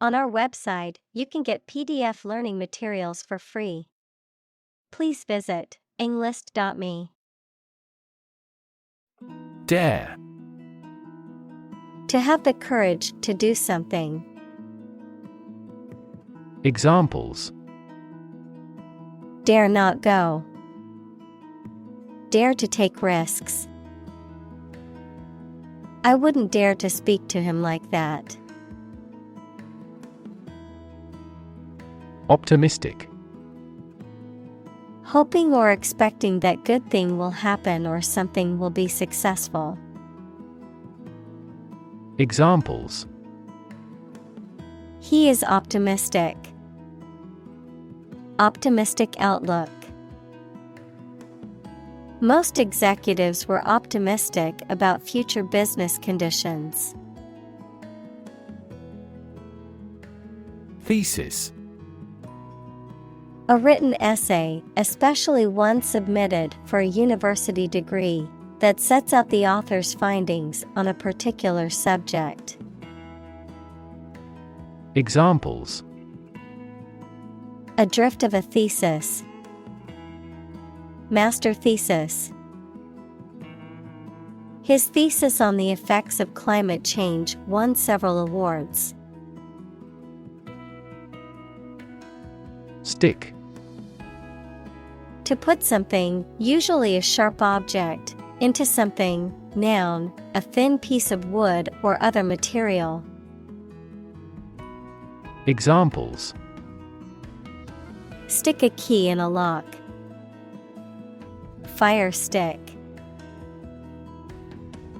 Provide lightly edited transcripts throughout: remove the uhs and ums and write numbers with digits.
On our website, you can get PDF learning materials for free. Please visit englist.me. Dare. To have the courage to do something. Examples: Dare not go. Dare to take risks. I wouldn't dare to speak to him like that. Optimistic. Hoping or expecting that good thing will happen or something will be successful. Examples: He is optimistic. Optimistic outlook. Most executives were optimistic about future business conditions. Thesis. A written essay, especially one submitted for a university degree, that sets out the author's findings on a particular subject. Examples: A drift of a thesis. Master thesis. His thesis on the effects of climate change won several awards. Stick. To put something, usually a sharp object, into something, noun, a thin piece of wood or other material. Examples: Stick a key in a lock. Fire stick.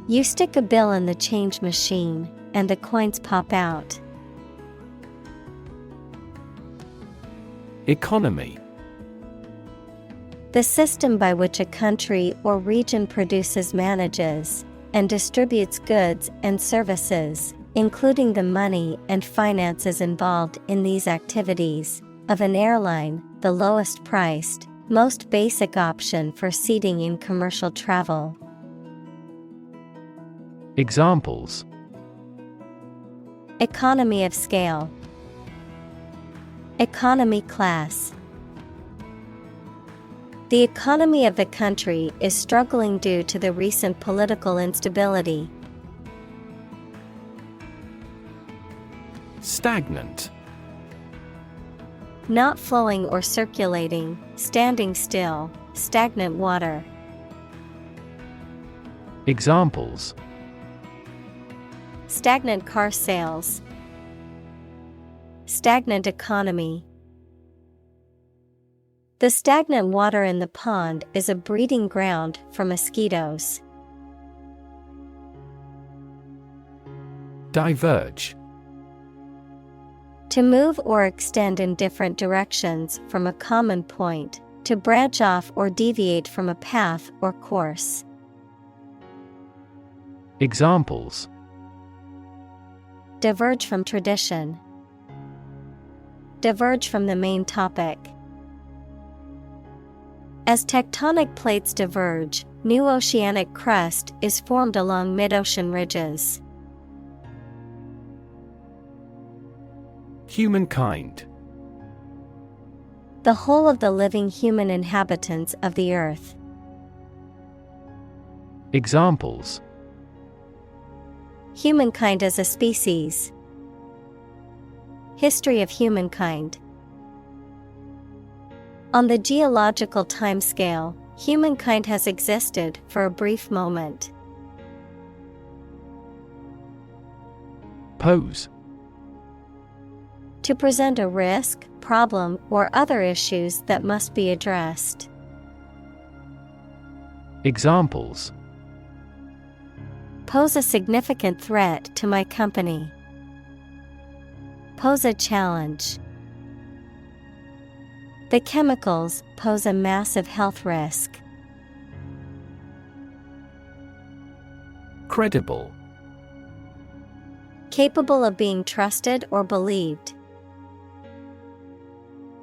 You stick a bill in the change machine, and the coins pop out. Economy. The system by which a country or region produces, manages, and distributes goods and services, including the money and finances involved in these activities, of an airline, the lowest priced, most basic option for seating in commercial travel. Examples: Economy of scale. Economy class. The economy of the country is struggling due to the recent political instability. Stagnant. Not flowing or circulating, standing still, stagnant water. Examples: Stagnant car sales. Stagnant economy. The stagnant water in the pond is a breeding ground for mosquitoes. Diverge. To move or extend in different directions from a common point, to branch off or deviate from a path or course. Examples: Diverge from tradition. Diverge from the main topic. As tectonic plates diverge, new oceanic crust is formed along mid-ocean ridges. Humankind. The whole of the living human inhabitants of the earth. Examples: Humankind as a species. History of humankind. On the geological timescale, humankind has existed for a brief moment. Pose. To present a risk, problem, or other issues that must be addressed. Examples: Pose a significant threat to my company. Pose a challenge. The chemicals pose a massive health risk. Credible. Capable of being trusted or believed.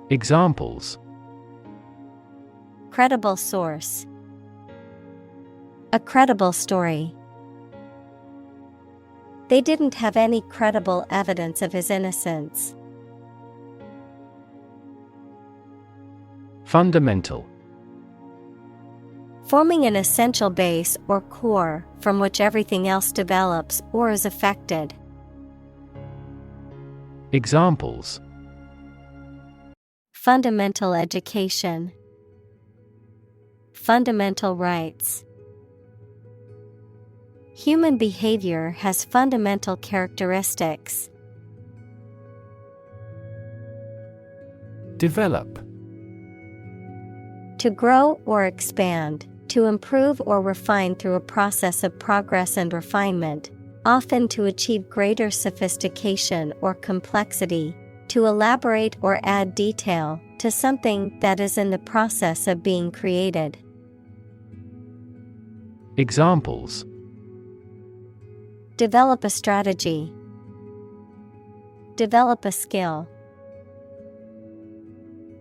Examples: Credible source. A credible story. They didn't have any credible evidence of his innocence. Fundamental. Forming an essential base or core from which everything else develops or is affected. Examples: Fundamental education. Fundamental rights. Human behavior has fundamental characteristics. Develop. To grow or expand, to improve or refine through a process of progress and refinement, often to achieve greater sophistication or complexity, to elaborate or add detail to something that is in the process of being created. Examples: Develop a strategy. Develop a skill.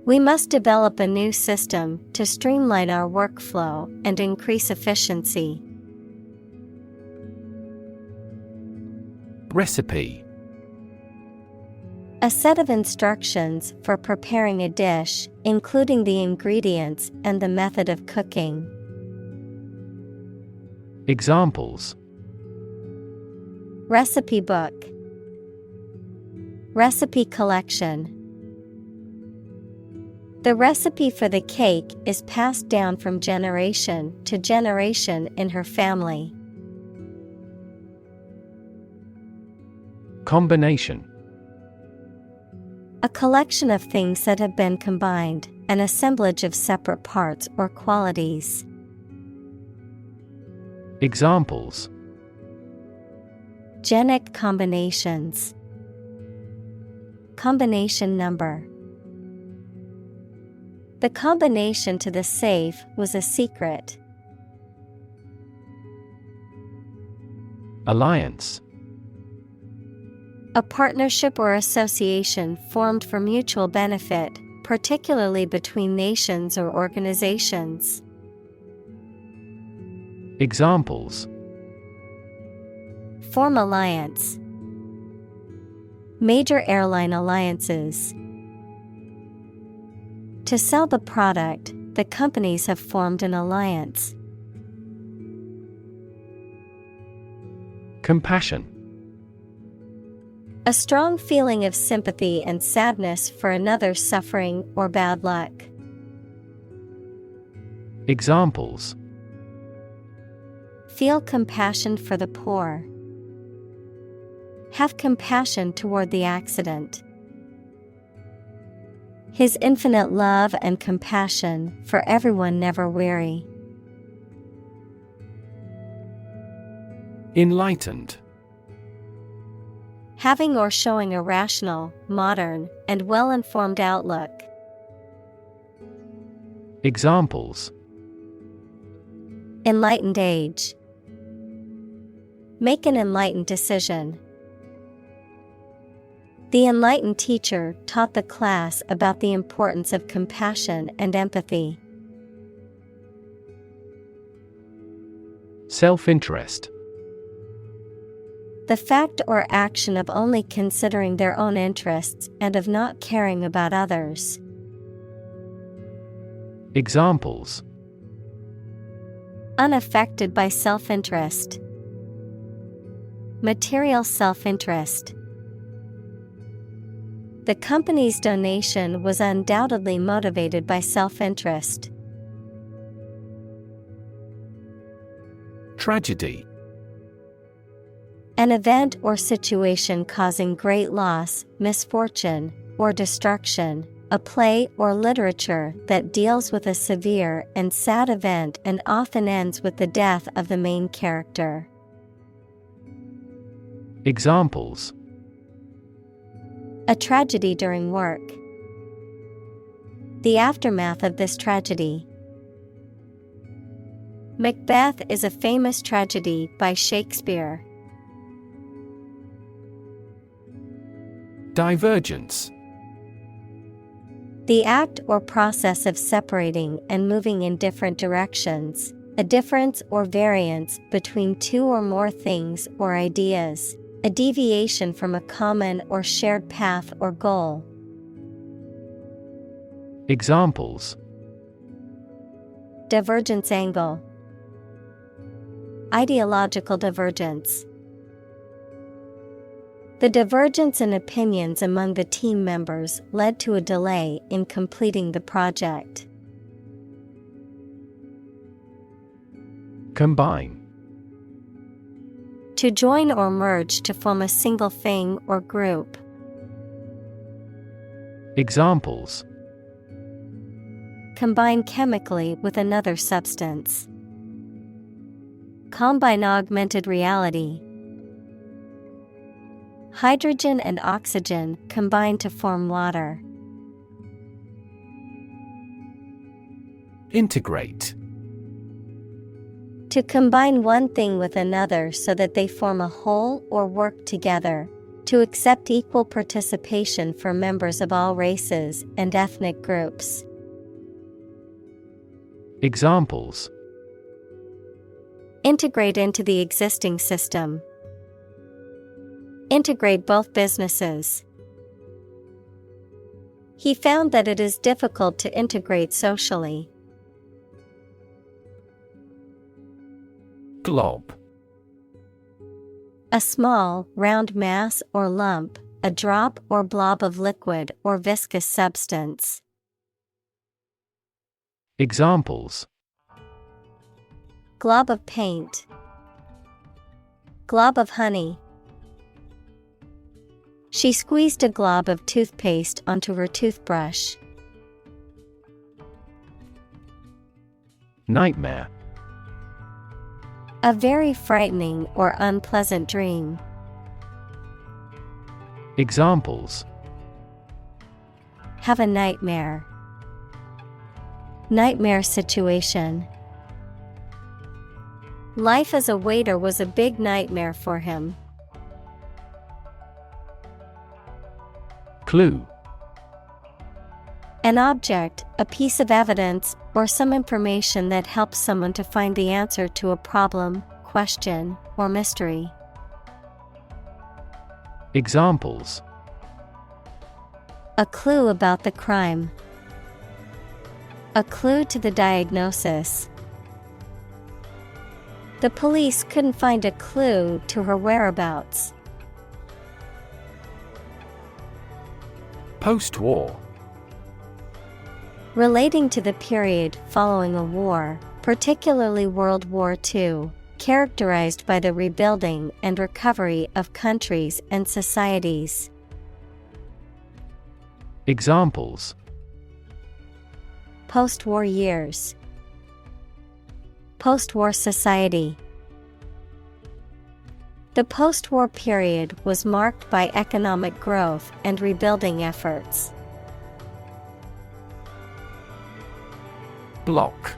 We must develop a new system to streamline our workflow and increase efficiency. Recipe. A set of instructions for preparing a dish, including the ingredients and the method of cooking. Examples: Recipe book. Recipe collection. The recipe for the cake is passed down from generation to generation in her family. Combination. A collection of things that have been combined, an assemblage of separate parts or qualities. Examples: Genic combinations. Combination number. The combination to the safe was a secret. Alliance. A partnership or association formed for mutual benefit, particularly between nations or organizations. Examples: Form alliance. Major airline alliances. To sell the product, the companies have formed an alliance. Compassion. A strong feeling of sympathy and sadness for another's suffering or bad luck. Examples: Feel compassion for the poor. Have compassion toward the accident. His infinite love and compassion for everyone never weary. Enlightened. Having or showing a rational, modern, and well-informed outlook. Examples: Enlightened age. Make an enlightened decision. The enlightened teacher taught the class about the importance of compassion and empathy. Self-interest. The fact or action of only considering their own interests and of not caring about others. Examples: Unaffected by self-interest. Material self-interest. The company's donation was undoubtedly motivated by self-interest. Tragedy. An event or situation causing great loss, misfortune, or destruction. A play or literature that deals with a severe and sad event and often ends with the death of the main character. Examples: A tragedy during work. The aftermath of this tragedy. Macbeth is a famous tragedy by Shakespeare. Divergence. The act or process of separating and moving in different directions, a difference or variance between two or more things or ideas, A deviation from a common or shared path or goal. Examples: Divergence angle. Ideological divergence. The divergence in opinions among the team members led to a delay in completing the project. Combine. To join or merge to form a single thing or group. Examples: Combine chemically with another substance. Combine augmented reality. Hydrogen and oxygen combine to form water. Integrate. To combine one thing with another so that they form a whole or work together. To accept equal participation for members of all races and ethnic groups. Examples: Integrate into the existing system. Integrate both businesses. He found that it is difficult to integrate socially. Glob. A small, round mass or lump, a drop or blob of liquid or viscous substance. Examples: Glob of paint. Glob of honey. She squeezed a glob of toothpaste onto her toothbrush. Nightmare. A very frightening or unpleasant dream. Examples: Have a nightmare. Nightmare situation. Life as a waiter was a big nightmare for him. Clue. An object, a piece of evidence, or some information that helps someone to find the answer to a problem, question, or mystery. Examples: A clue about the crime. A clue to the diagnosis. The police couldn't find a clue to her whereabouts. Post-war. Relating to the period following a war, particularly World War II, characterized by the rebuilding and recovery of countries and societies. Examples: Post-war years. Post-war society. The post-war period was marked by economic growth and rebuilding efforts. Bloc.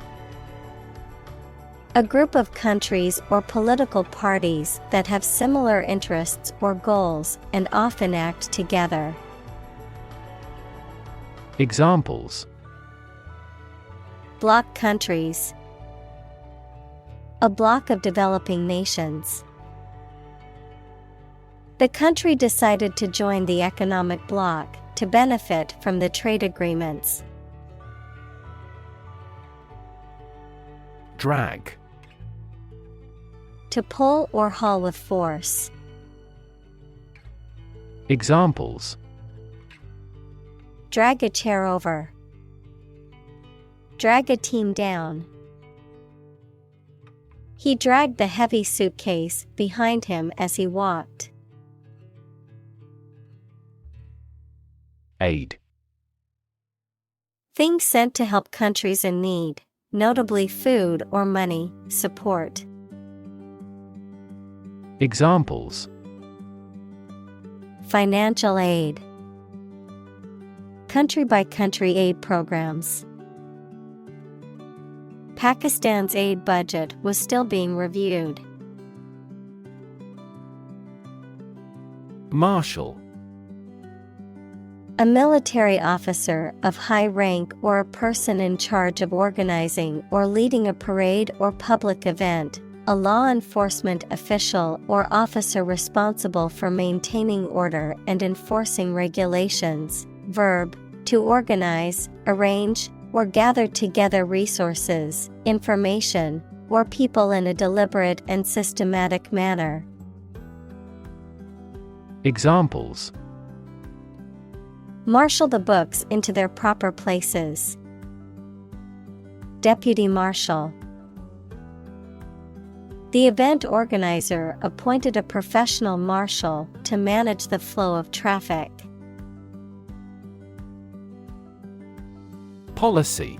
A group of countries or political parties that have similar interests or goals and often act together. Examples: Bloc countries. A bloc of developing nations. The country decided to join the economic bloc to benefit from the trade agreements. Drag. To pull or haul with force. Examples: Drag a chair over. Drag a team down. He dragged the heavy suitcase behind him as he walked. Aid. Things sent to help countries in need, notably food or money, support. Examples: Financial aid. Country-by-country aid programs. Pakistan's aid budget was still being reviewed. Marshal. A military officer of high rank or a person in charge of organizing or leading a parade or public event, a law enforcement official or officer responsible for maintaining order and enforcing regulations. Verb, to organize, arrange, or gather together resources, information, or people in a deliberate and systematic manner. Examples: Marshal the books into their proper places. Deputy marshal. The event organizer appointed a professional marshal to manage the flow of traffic. Policy: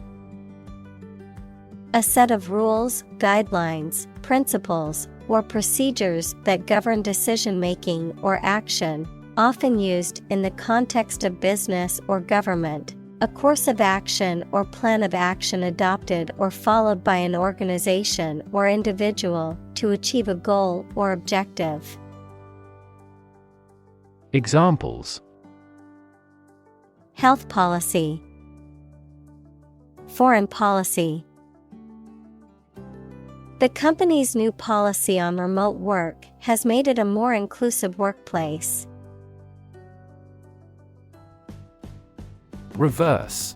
A set of rules, guidelines, principles, or procedures that govern decision-making or action, often used in the context of business or government. A course of action or plan of action adopted or followed by an organization or individual to achieve a goal or objective. Examples: Health policy. Foreign policy. The company's new policy on remote work has made it a more inclusive workplace. Reverse: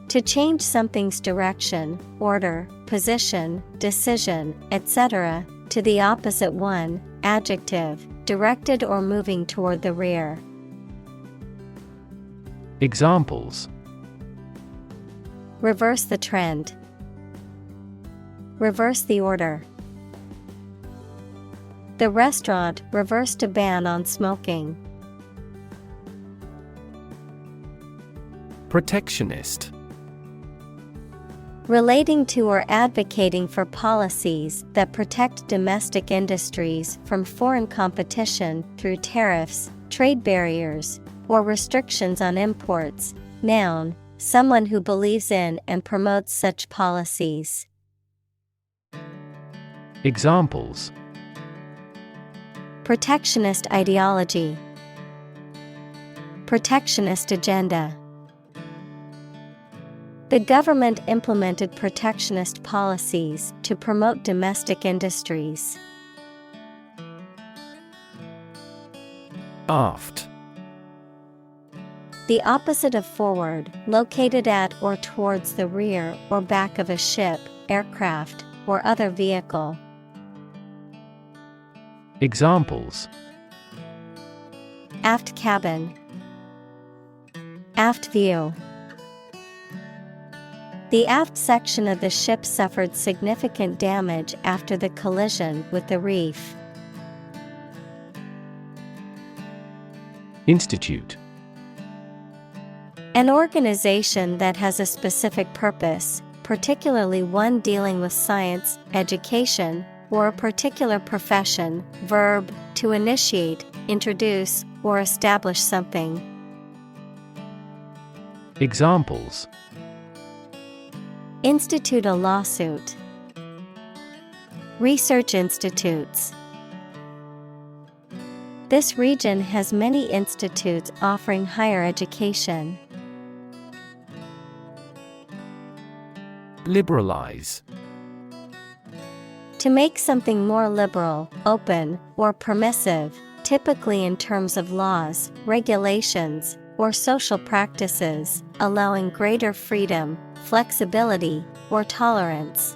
To change something's direction, order, position, decision, etc., to the opposite one. Adjective, directed or moving toward the rear. Examples: Reverse the trend. Reverse the order. The restaurant reversed a ban on smoking. Protectionist: Relating to or advocating for policies that protect domestic industries from foreign competition through tariffs, trade barriers, or restrictions on imports. Noun, someone who believes in and promotes such policies. Examples: Protectionist ideology. Protectionist agenda. The government implemented protectionist policies to promote domestic industries. Aft: The opposite of forward, located at or towards the rear or back of a ship, aircraft, or other vehicle. Examples: Aft cabin. Aft view. The aft section of the ship suffered significant damage after the collision with the reef. Institute: An organization that has a specific purpose, particularly one dealing with science, education, or a particular profession. Verb, to initiate, introduce, or establish something. Examples: Institute a lawsuit. Research institutes. This region has many institutes offering higher education. Liberalize: To make something more liberal, open, or permissive, typically in terms of laws, regulations, or social practices, allowing greater freedom, flexibility, or tolerance.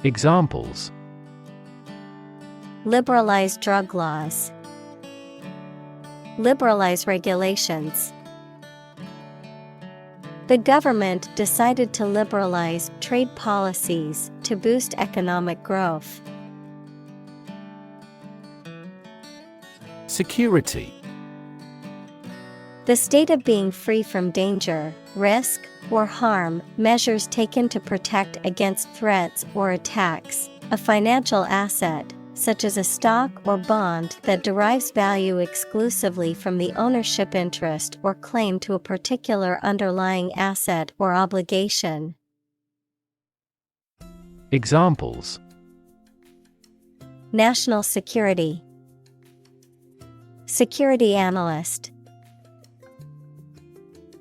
Examples: Liberalize drug laws. Liberalize regulations. The government decided to liberalize trade policies to boost economic growth. Security: The state of being free from danger, risk, or harm, measures taken to protect against threats or attacks, a financial asset, such as a stock or bond that derives value exclusively from the ownership interest or claim to a particular underlying asset or obligation. Examples: National security. Security analyst.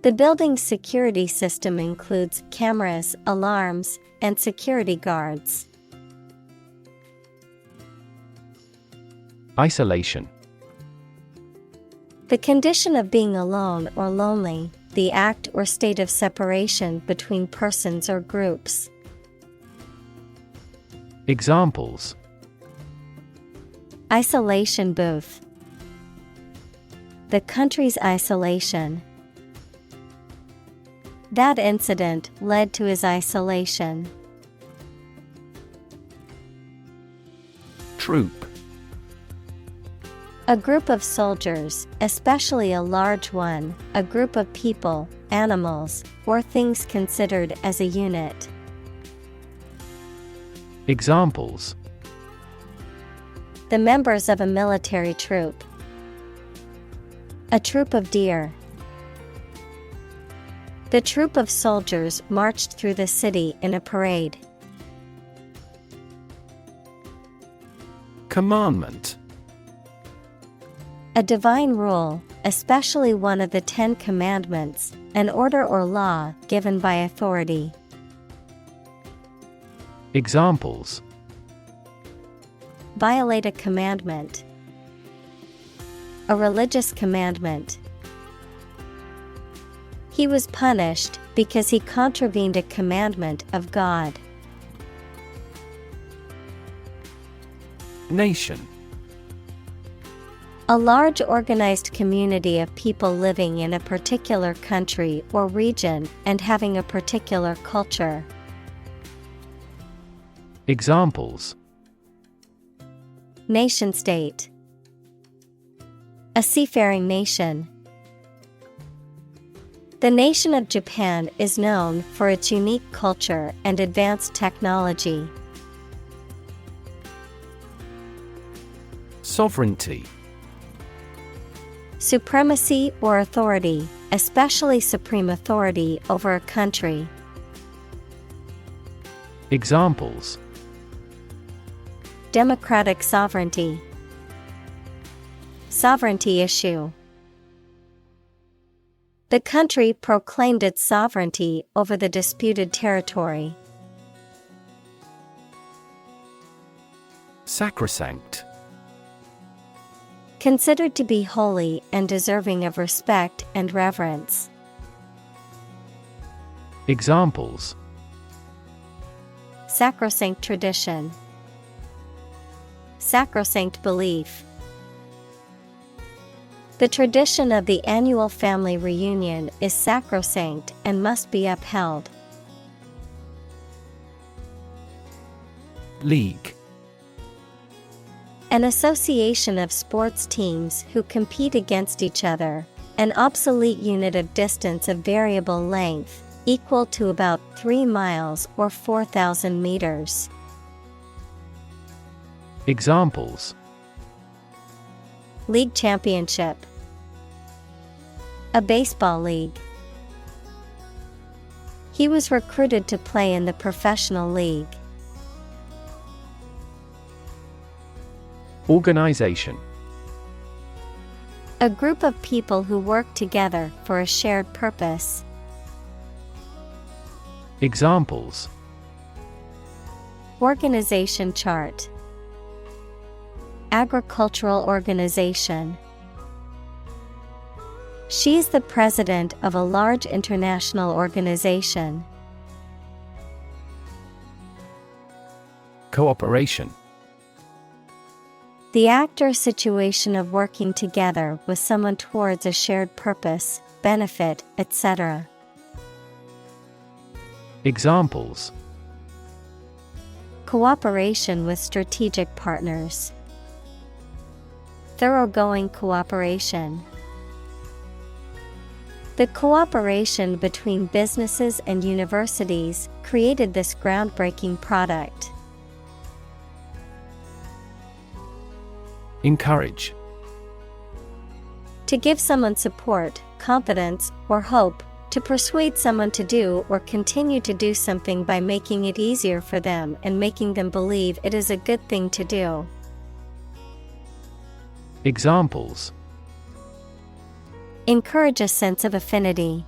The building's security system includes cameras, alarms, and security guards. Isolation. The condition of being alone or lonely, the act or state of separation between persons or groups. Examples: Isolation booth. The country's isolation. That incident led to his isolation. Troop. A group of soldiers, especially a large one, a group of people, animals, or things considered as a unit. Examples: The members of a military troop. A troop of deer. The troop of soldiers marched through the city in a parade. Commandment. A divine rule, especially one of the 10 Commandments, an order or law given by authority. Examples: Violate a commandment. A religious commandment. He was punished because he contravened a commandment of God. Nation. A large organized community of people living in a particular country or region and having a particular culture. Examples: Nation-state. A seafaring nation. The nation of Japan is known for its unique culture and advanced technology. Sovereignty. Supremacy or authority, especially supreme authority over a country. Examples: Democratic sovereignty. Sovereignty issue. The country proclaimed its sovereignty over the disputed territory. Sacrosanct. Considered to be holy and deserving of respect and reverence. Examples: Sacrosanct tradition. Sacrosanct belief. The tradition of the annual family reunion is sacrosanct and must be upheld. League. An association of sports teams who compete against each other, an obsolete unit of distance of variable length, equal to about 3 miles or 4,000 meters. Examples: League championship. A baseball league. He was recruited to play in the professional league. Organization. A group of people who work together for a shared purpose. Examples: Organization chart. Agricultural organization. She is the president of a large international organization. Cooperation. The act or situation of working together with someone towards a shared purpose, benefit, etc. Examples: Cooperation with strategic partners. Thoroughgoing cooperation. The cooperation between businesses and universities created this groundbreaking product. Encourage. To give someone support, confidence, or hope, to persuade someone to do or continue to do something by making it easier for them and making them believe it is a good thing to do. Examples: Encourage a sense of affinity.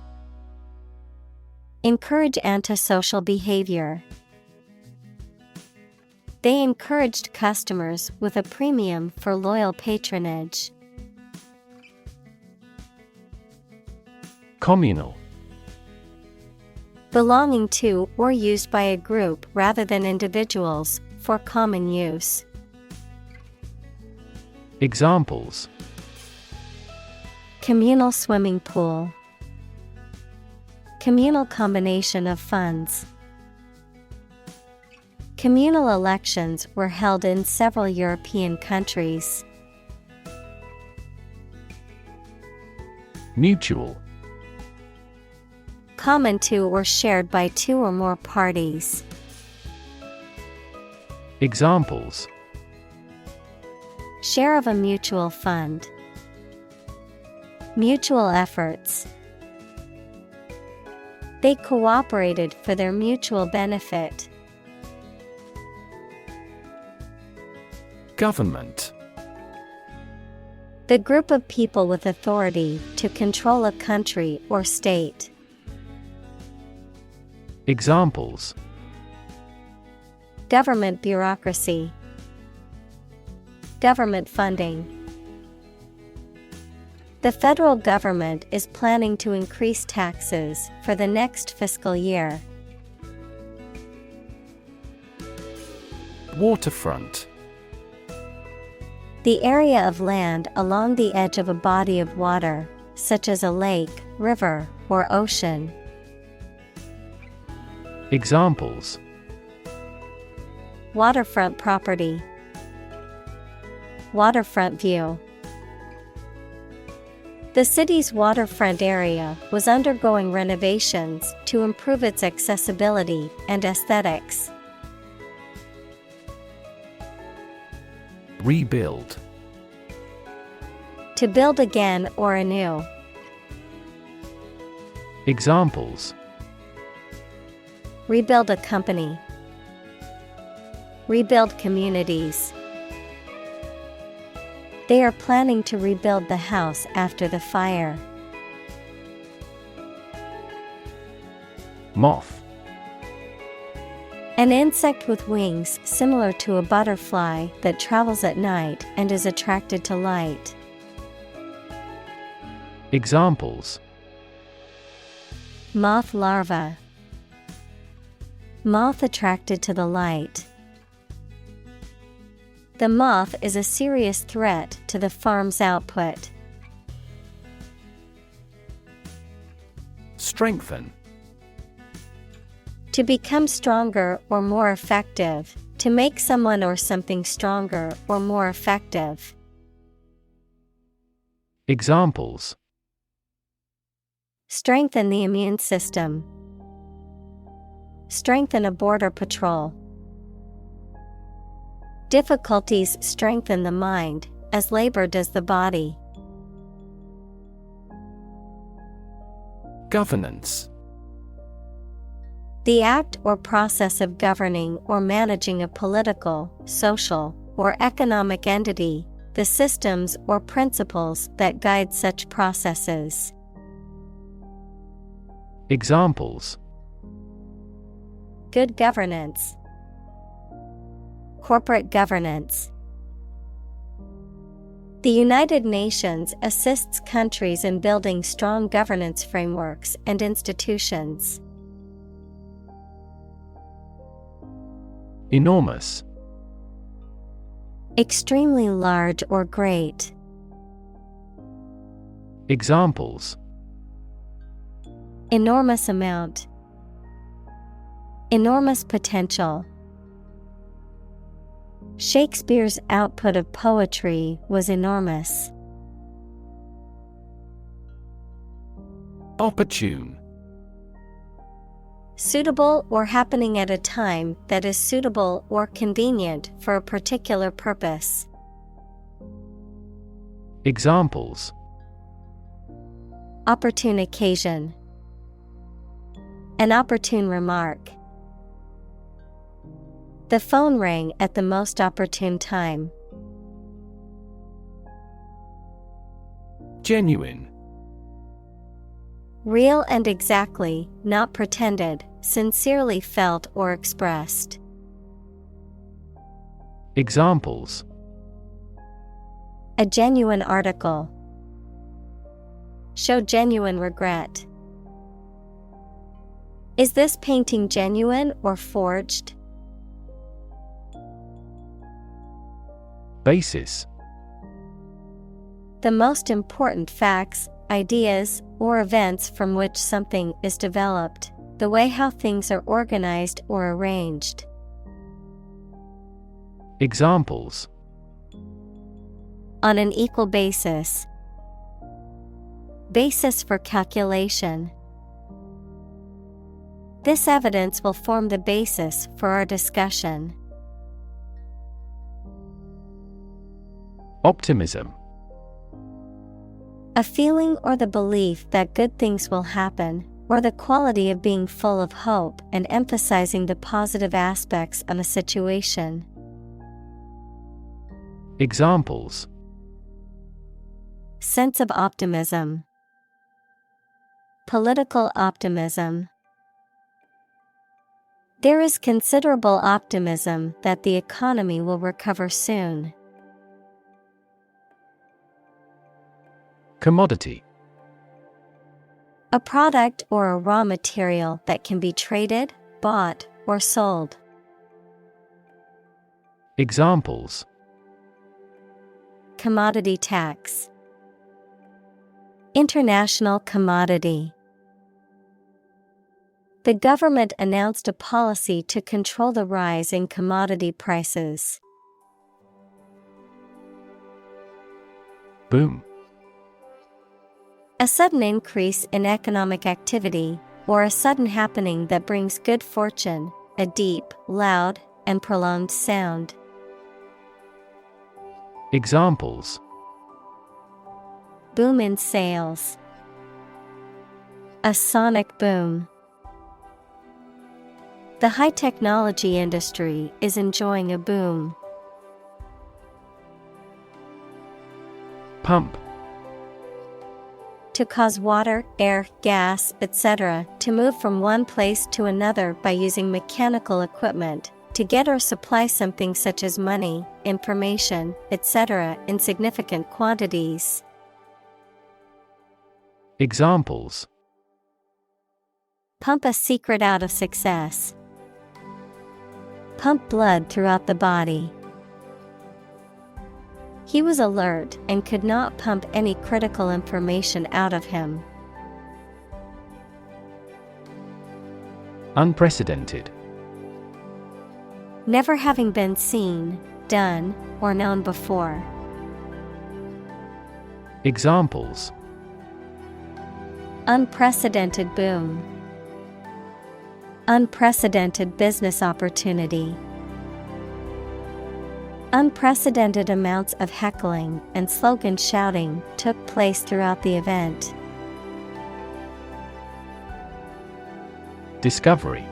Encourage antisocial behavior. They encouraged customers with a premium for loyal patronage. Communal. Belonging to or used by a group rather than individuals, for common use. Examples: Communal swimming pool. Communal combination of funds. Communal elections were held in several European countries. Mutual. Common to or shared by two or more parties. Examples: Share of a mutual fund. Mutual efforts. They cooperated for their mutual benefit. Government. The group of people with authority to control a country or state. Examples: Government bureaucracy. Government funding. The federal government is planning to increase taxes for the next fiscal year. Waterfront. The area of land along the edge of a body of water, such as a lake, river, or ocean. Examples: Waterfront property. Waterfront view. The city's waterfront area was undergoing renovations to improve its accessibility and aesthetics. Rebuild. To build again or anew. Examples: Rebuild a company. Rebuild communities. They are planning to rebuild the house after the fire. Moth. An insect with wings similar to a butterfly that travels at night and is attracted to light. Examples: Moth larva. Moth attracted to the light. The moth is a serious threat to the farm's output. Strengthen. To become stronger or more effective, to make someone or something stronger or more effective. Examples: Strengthen the immune system. Strengthen a border patrol. Difficulties strengthen the mind, as labor does the body. Governance. The act or process of governing or managing a political, social, or economic entity, the systems or principles that guide such processes. Examples: Good governance. Corporate governance. The United Nations assists countries in building strong governance frameworks and institutions. Enormous. Extremely large or great. Examples: Enormous amount. Enormous potential. Shakespeare's output of poetry was enormous. Opportune. Suitable or happening at a time that is suitable or convenient for a particular purpose. Examples: Opportune occasion. An opportune remark. The phone rang at the most opportune time. Genuine. Real and exactly, not pretended, sincerely felt or expressed. Examples: A genuine article. Show genuine regret. Is this painting genuine or forged? Basis: The most important facts, ideas, or events from which something is developed, the way how things are organized or arranged. Examples: On an equal basis. Basis for calculation. This evidence will form the basis for our discussion. Optimism: A feeling or the belief that good things will happen, or the quality of being full of hope and emphasizing the positive aspects of a situation. Examples: Sense of optimism. Political optimism. There is considerable optimism that the economy will recover soon. Commodity: A product or a raw material that can be traded, bought, or sold. Examples: Commodity tax. International commodity. The government announced a policy to control the rise in commodity prices. Boom: A sudden increase in economic activity, or a sudden happening that brings good fortune, a deep, loud, and prolonged sound. Examples: Boom in sales. A sonic boom. The high-technology industry is enjoying a boom. Pump: To cause water, air, gas, etc. to move from one place to another by using mechanical equipment, to get or supply something such as money, information, etc. in significant quantities. Examples: Pump a secret out of success. Pump blood throughout the body. He was alert and could not pump any critical information out of him. Unprecedented: Never having been seen, done, or known before. Examples: Unprecedented boom. Unprecedented business opportunity. Unprecedented amounts of heckling and slogan shouting took place throughout the event. Discovery: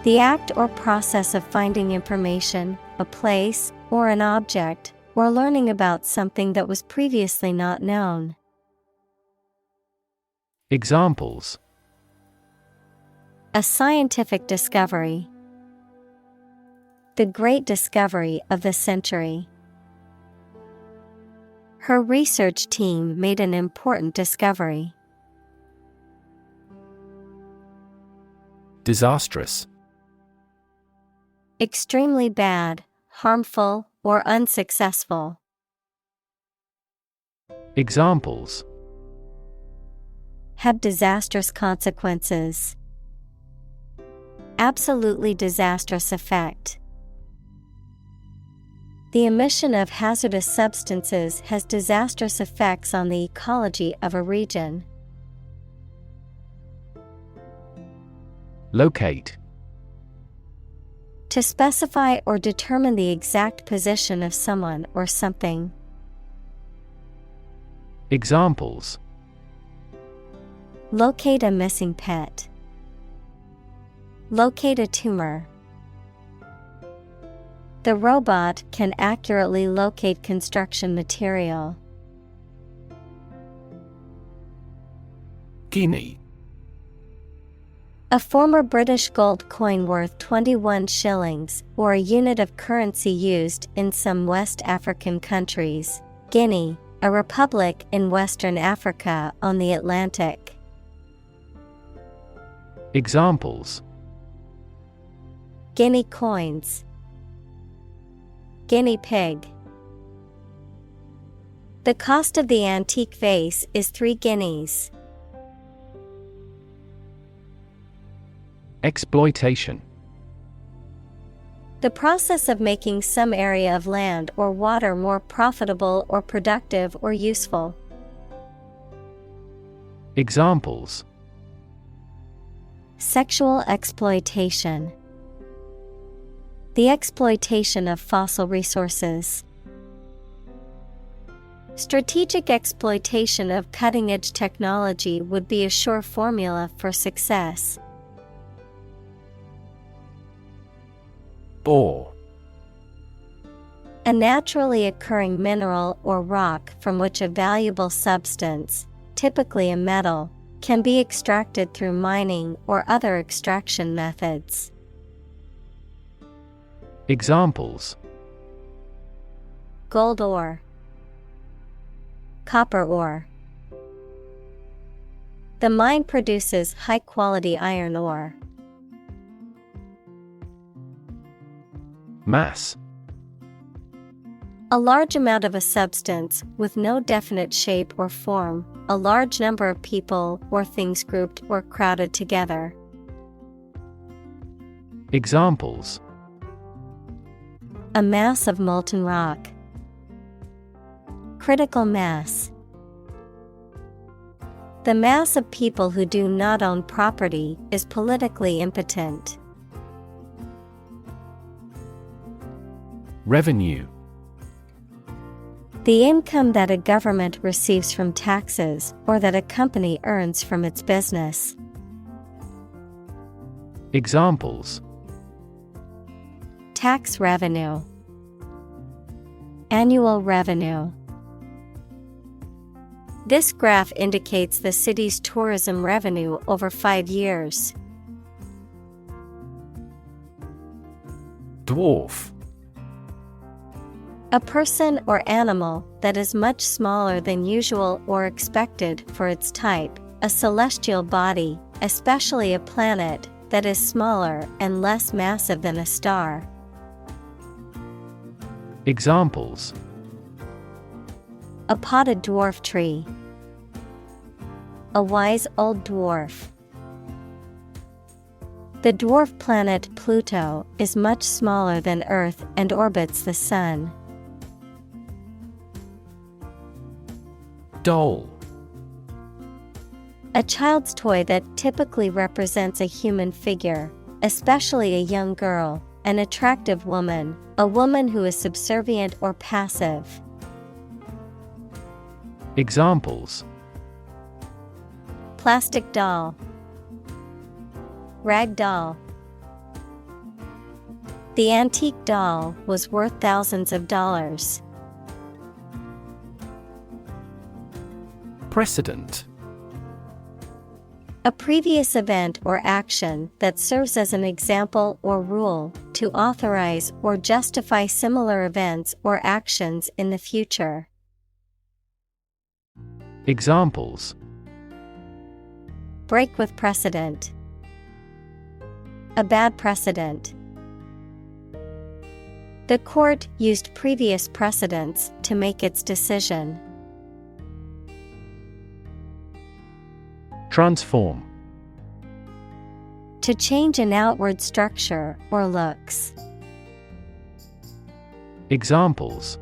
The act or process of finding information, a place, or an object, or learning about something that was previously not known. Examples: A scientific discovery. The great discovery of the century. Her research team made an important discovery. Disastrous: Extremely bad, harmful, or unsuccessful. Examples: Have disastrous consequences. Absolutely disastrous effect. The emission of hazardous substances has disastrous effects on the ecology of a region. Locate: To specify or determine the exact position of someone or something. Examples: Locate a missing pet. Locate a tumor. The robot can accurately locate construction material. Guinea. A former British gold coin worth 21 shillings, or a unit of currency used in some West African countries. Guinea, a republic in Western Africa on the Atlantic. Examples: Guinea coins. Guinea pig. The cost of the antique vase is 3 guineas. Exploitation. The process of making some area of land or water more profitable or productive or useful. Examples: Sexual exploitation. The exploitation of fossil resources. Strategic exploitation of cutting-edge technology would be a sure formula for success. Ore. A naturally occurring mineral or rock from which a valuable substance, typically a metal, can be extracted through mining or other extraction methods. Examples: Gold ore. Copper ore. The mine produces high-quality iron ore. Mass. A large amount of a substance with no definite shape or form, a large number of people or things grouped or crowded together. Examples: A mass of molten rock. Critical mass. The mass of people who do not own property is politically impotent. Revenue. The income that a government receives from taxes or that a company earns from its business. Examples: Tax revenue. Annual revenue. This graph indicates the city's tourism revenue over 5 years. Dwarf. A person or animal that is much smaller than usual or expected for its type, a celestial body, especially a planet, that is smaller and less massive than a star. Examples: A potted dwarf tree. A wise old dwarf. The dwarf planet Pluto is much smaller than Earth and orbits the Sun. Doll. A child's toy that typically represents a human figure, especially a young girl, an attractive woman, a woman who is subservient or passive. Examples: Plastic doll. Rag doll. The antique doll was worth thousands of dollars. Precedent. A previous event or action that serves as an example or rule to authorize or justify similar events or actions in the future. Examples: Break with precedent. A bad precedent. The court used previous precedents to make its decision. Transform. To change an outward structure or looks. Examples: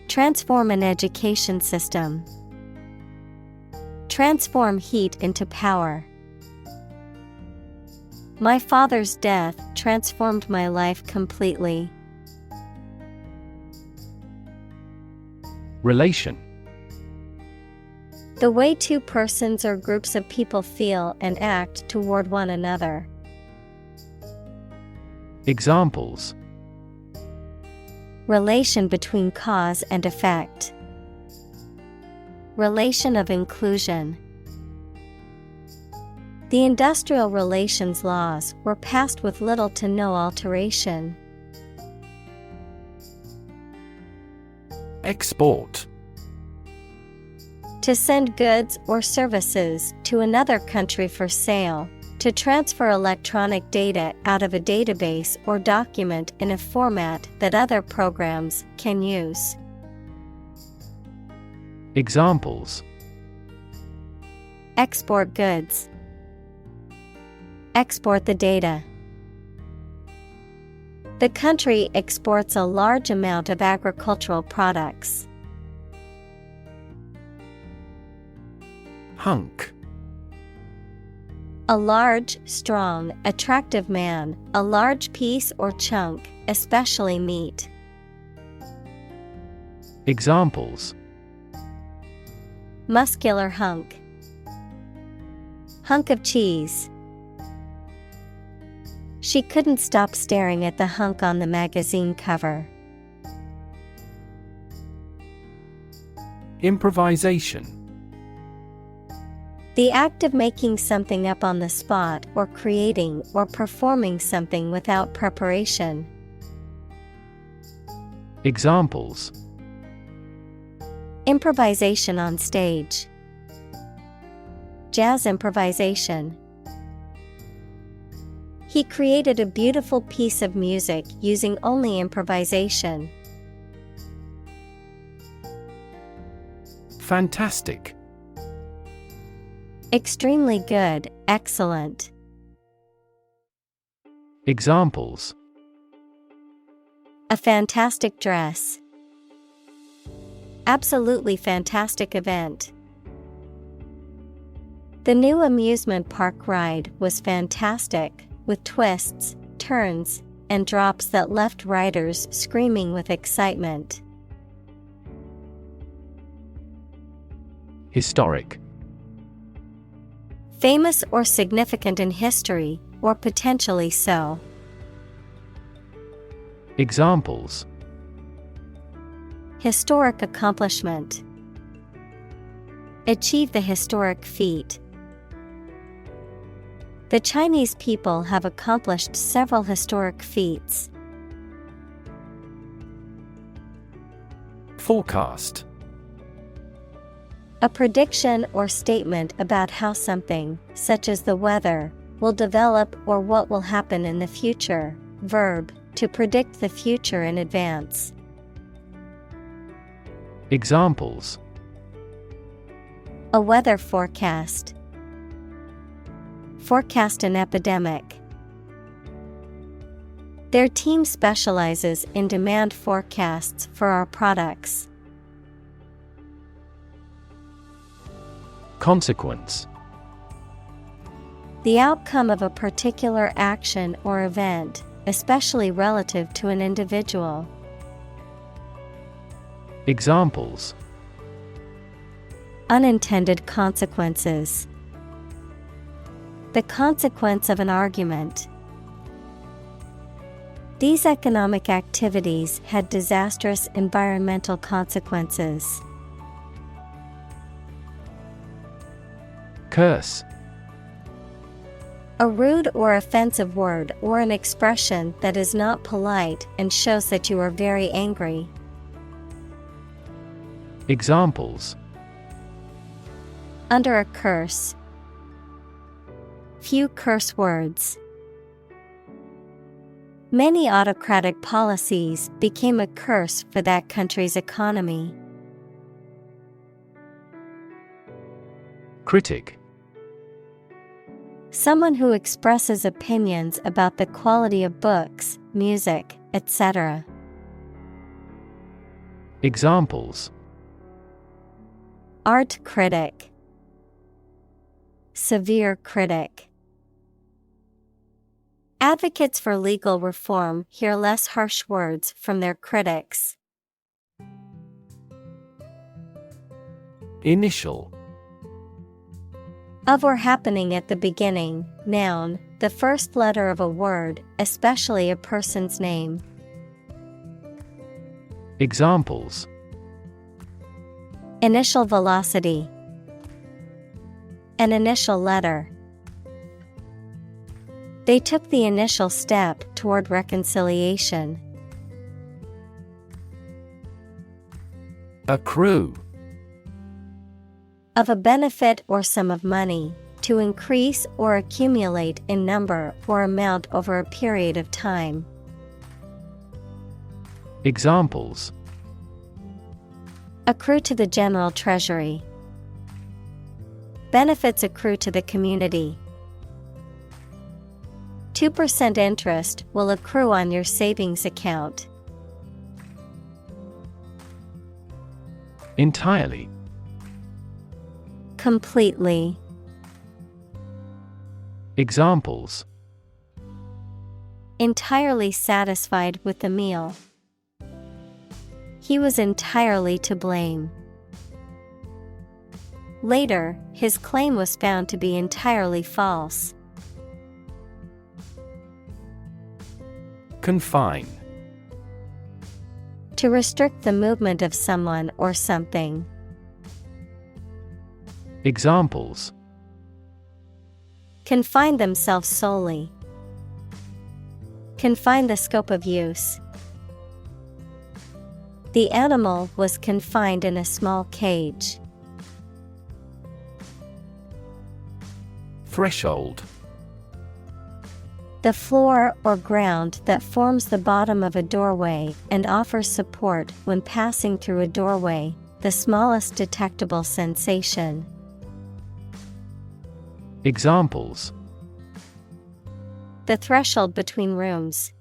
Transform an education system. Transform heat into power. My father's death transformed my life completely. Relation. The way two persons or groups of people feel and act toward one another. Examples: Relation between cause and effect. Relation of inclusion. The industrial relations laws were passed with little to no alteration. Export. To send goods or services to another country for sale, to transfer electronic data out of a database or document in a format that other programs can use. Examples: Export goods. Export the data. The country exports a large amount of agricultural products. Hunk. A large, strong, attractive man, a large piece or chunk, especially meat. Examples: Muscular hunk. Hunk of cheese. She couldn't stop staring at the hunk on the magazine cover. Improvisation. The act of making something up on the spot or creating or performing something without preparation. Examples: Improvisation on stage. Jazz improvisation. He created a beautiful piece of music using only improvisation. Fantastic. Extremely good, excellent. Examples: A fantastic dress. Absolutely fantastic event. The new amusement park ride was fantastic, with twists, turns, and drops that left riders screaming with excitement. Historic. Famous or significant in history, or potentially so. Examples: Historic accomplishment. Achieve the historic feat. The Chinese people have accomplished several historic feats. Forecast. A prediction or statement about how something, such as the weather, will develop or what will happen in the future. Verb, to predict the future in advance. Examples: A weather forecast. Forecast an epidemic. Their team specializes in demand forecasts for our products. Consequence. The outcome of a particular action or event, especially relative to an individual. Examples: Unintended consequences. The consequence of an argument. These economic activities had disastrous environmental consequences. Curse. A rude or offensive word or an expression that is not polite and shows that you are very angry. Examples: Under a curse. Few curse words. Many autocratic policies became a curse for that country's economy. Critic. Someone who expresses opinions about the quality of books, music, etc. Examples: Art critic. Severe critic. Advocates for legal reform hear less harsh words from their critics. Initial. Of or happening at the beginning, noun, the first letter of a word, especially a person's name. Examples: Initial velocity. An initial letter. They took the initial step toward reconciliation. Accrue. Of a benefit or sum of money, to increase or accumulate in number or amount over a period of time. Examples: Accrue to the general treasury. Benefits accrue to the community. 2% interest will accrue on your savings account. Entirely. Completely. Examples: Entirely satisfied with the meal. He was entirely to blame. Later, his claim was found to be entirely false. Confine. To restrict the movement of someone or something. Examples: Confine themselves solely. Confine the scope of use. The animal was confined in a small cage. Threshold. The floor or ground that forms the bottom of a doorway and offers support when passing through a doorway, the smallest detectable sensation. Examples: The threshold between rooms.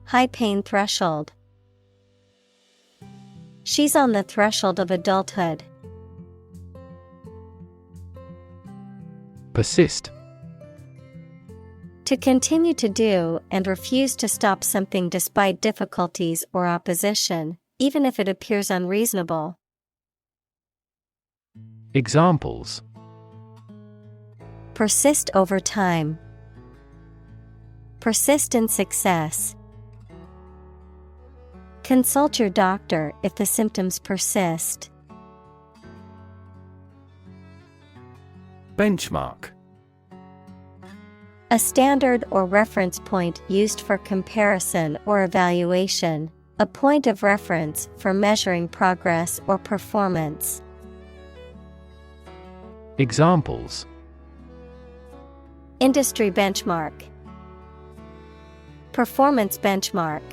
High pain threshold. She's on the threshold of adulthood. Persist. To continue to do and refuse to stop something despite difficulties or opposition, even if it appears unreasonable. Examples: Persist over time. Persist in success. Consult your doctor if the symptoms persist. Benchmark. A standard or reference point used for comparison or evaluation, a point of reference for measuring progress or performance. Examples: Industry benchmark. Performance benchmark.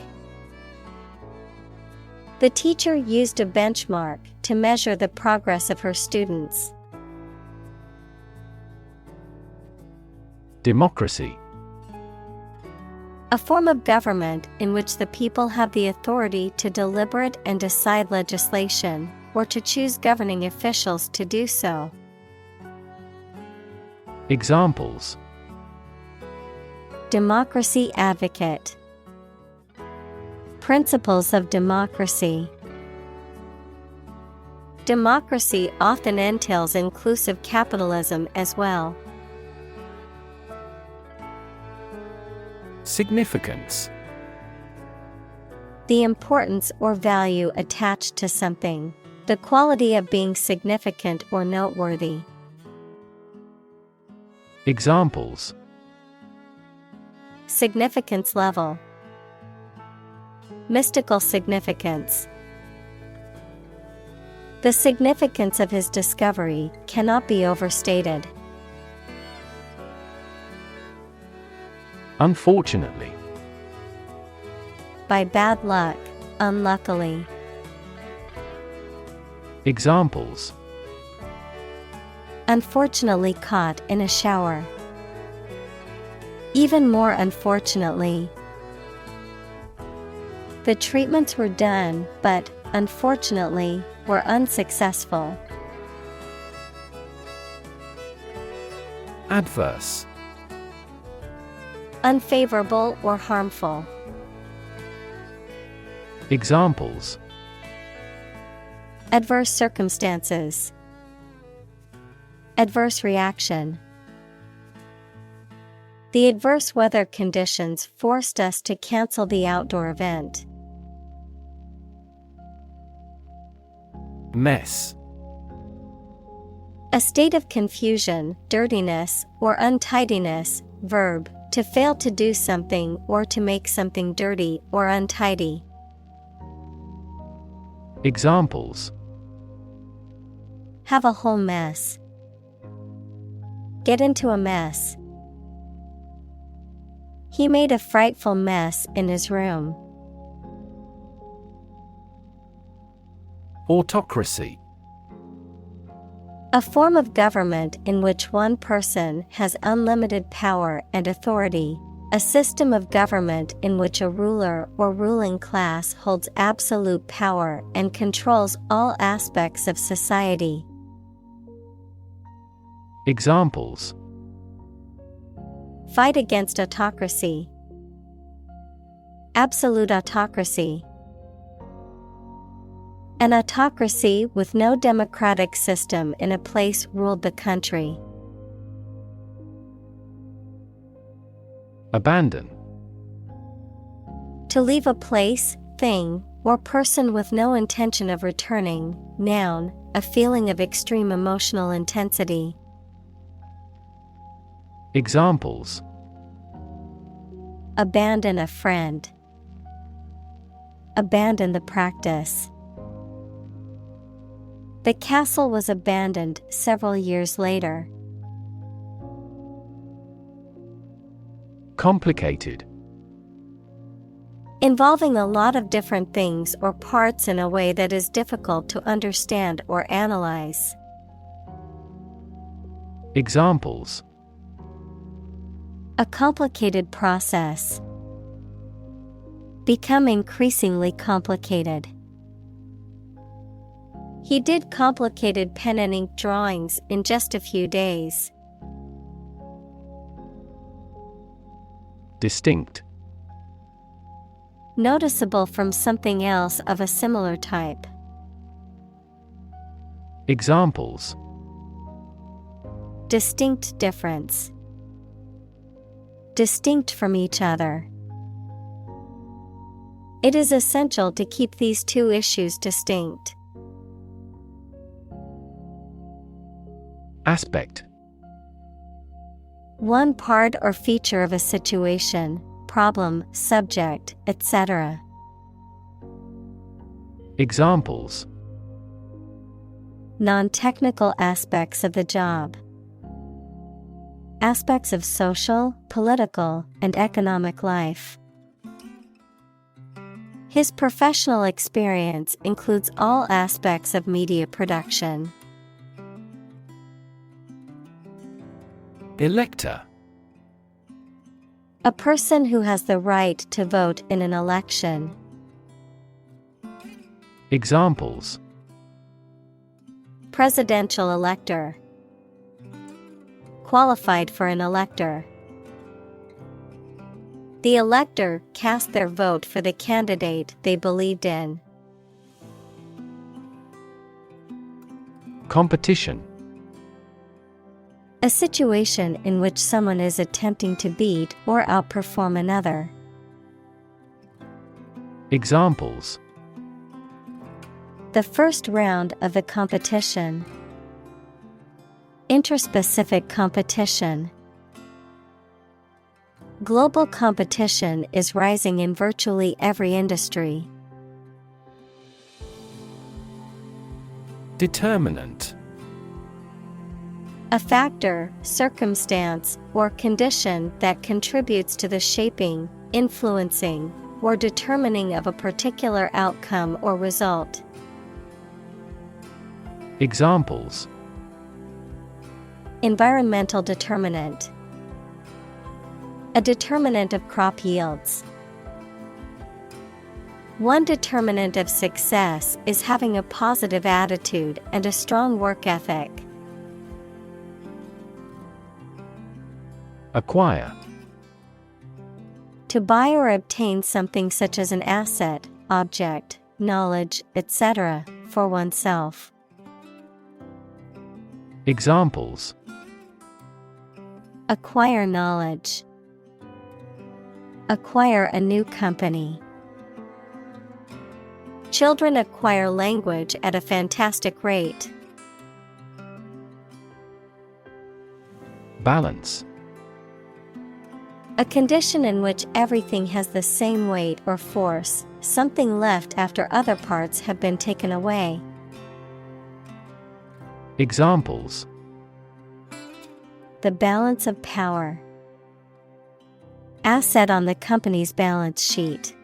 The teacher used a benchmark to measure the progress of her students. Democracy. A form of government in which the people have the authority to deliberate and decide legislation, or to choose governing officials to do so. Examples: Democracy advocate. Principles of democracy. Democracy often entails inclusive capitalism as well. Significance. The importance or value attached to something. The quality of being significant or noteworthy. Examples: Significance level. Mystical significance. The significance of his discovery cannot be overstated. Unfortunately. By bad luck, unluckily. Examples: Unfortunately caught in a shower. Even more unfortunately. The treatments were done, but, unfortunately, were unsuccessful. Adverse. Unfavorable or harmful. Examples: Adverse circumstances. Adverse reaction. The adverse weather conditions forced us to cancel the outdoor event. Mess. A state of confusion, dirtiness, or untidiness. Verb, to fail to do something or to make something dirty or untidy. Examples: Have a whole mess. Get into a mess. He made a frightful mess in his room. Autocracy. A form of government in which one person has unlimited power and authority. A system of government in which a ruler or ruling class holds absolute power and controls all aspects of society. Examples: Fight against autocracy. Absolute autocracy. An autocracy with no democratic system in a place ruled the country. Abandon. To leave a place, thing, or person with no intention of returning. Noun, a feeling of extreme emotional intensity. Examples: Abandon a friend. Abandon the practice. The castle was abandoned several years later. Complicated. Involving a lot of different things or parts in a way that is difficult to understand or analyze. Examples: A complicated process. Become increasingly complicated. He did complicated pen and ink drawings in just a few days. Distinct. Noticeable from something else of a similar type. Examples: Distinct difference. Distinct from each other. It is essential to keep these two issues distinct. Aspect. One part or feature of a situation, problem, subject, etc. Examples: Non-technical aspects of the job. Aspects of social, political, and economic life. His professional experience includes all aspects of media production. Elector. A person who has the right to vote in an election. Examples: Presidential elector. Qualified for an elector. The elector cast their vote for the candidate they believed in. Competition. A situation in which someone is attempting to beat or outperform another. Examples: The first round of the competition. Interspecific competition. Global competition is rising in virtually every industry. Determinant. A factor, circumstance, or condition that contributes to the shaping, influencing, or determining of a particular outcome or result. Examples: Environmental determinant. A determinant of crop yields. One determinant of success is having a positive attitude and a strong work ethic. Acquire. To buy or obtain something such as an asset, object, knowledge, etc., for oneself. Examples: Acquire knowledge. Acquire a new company. Children acquire language at a fantastic rate. Balance. A condition in which everything has the same weight or force, something left after other parts have been taken away. Examples: The balance of power. Asset on the company's balance sheet.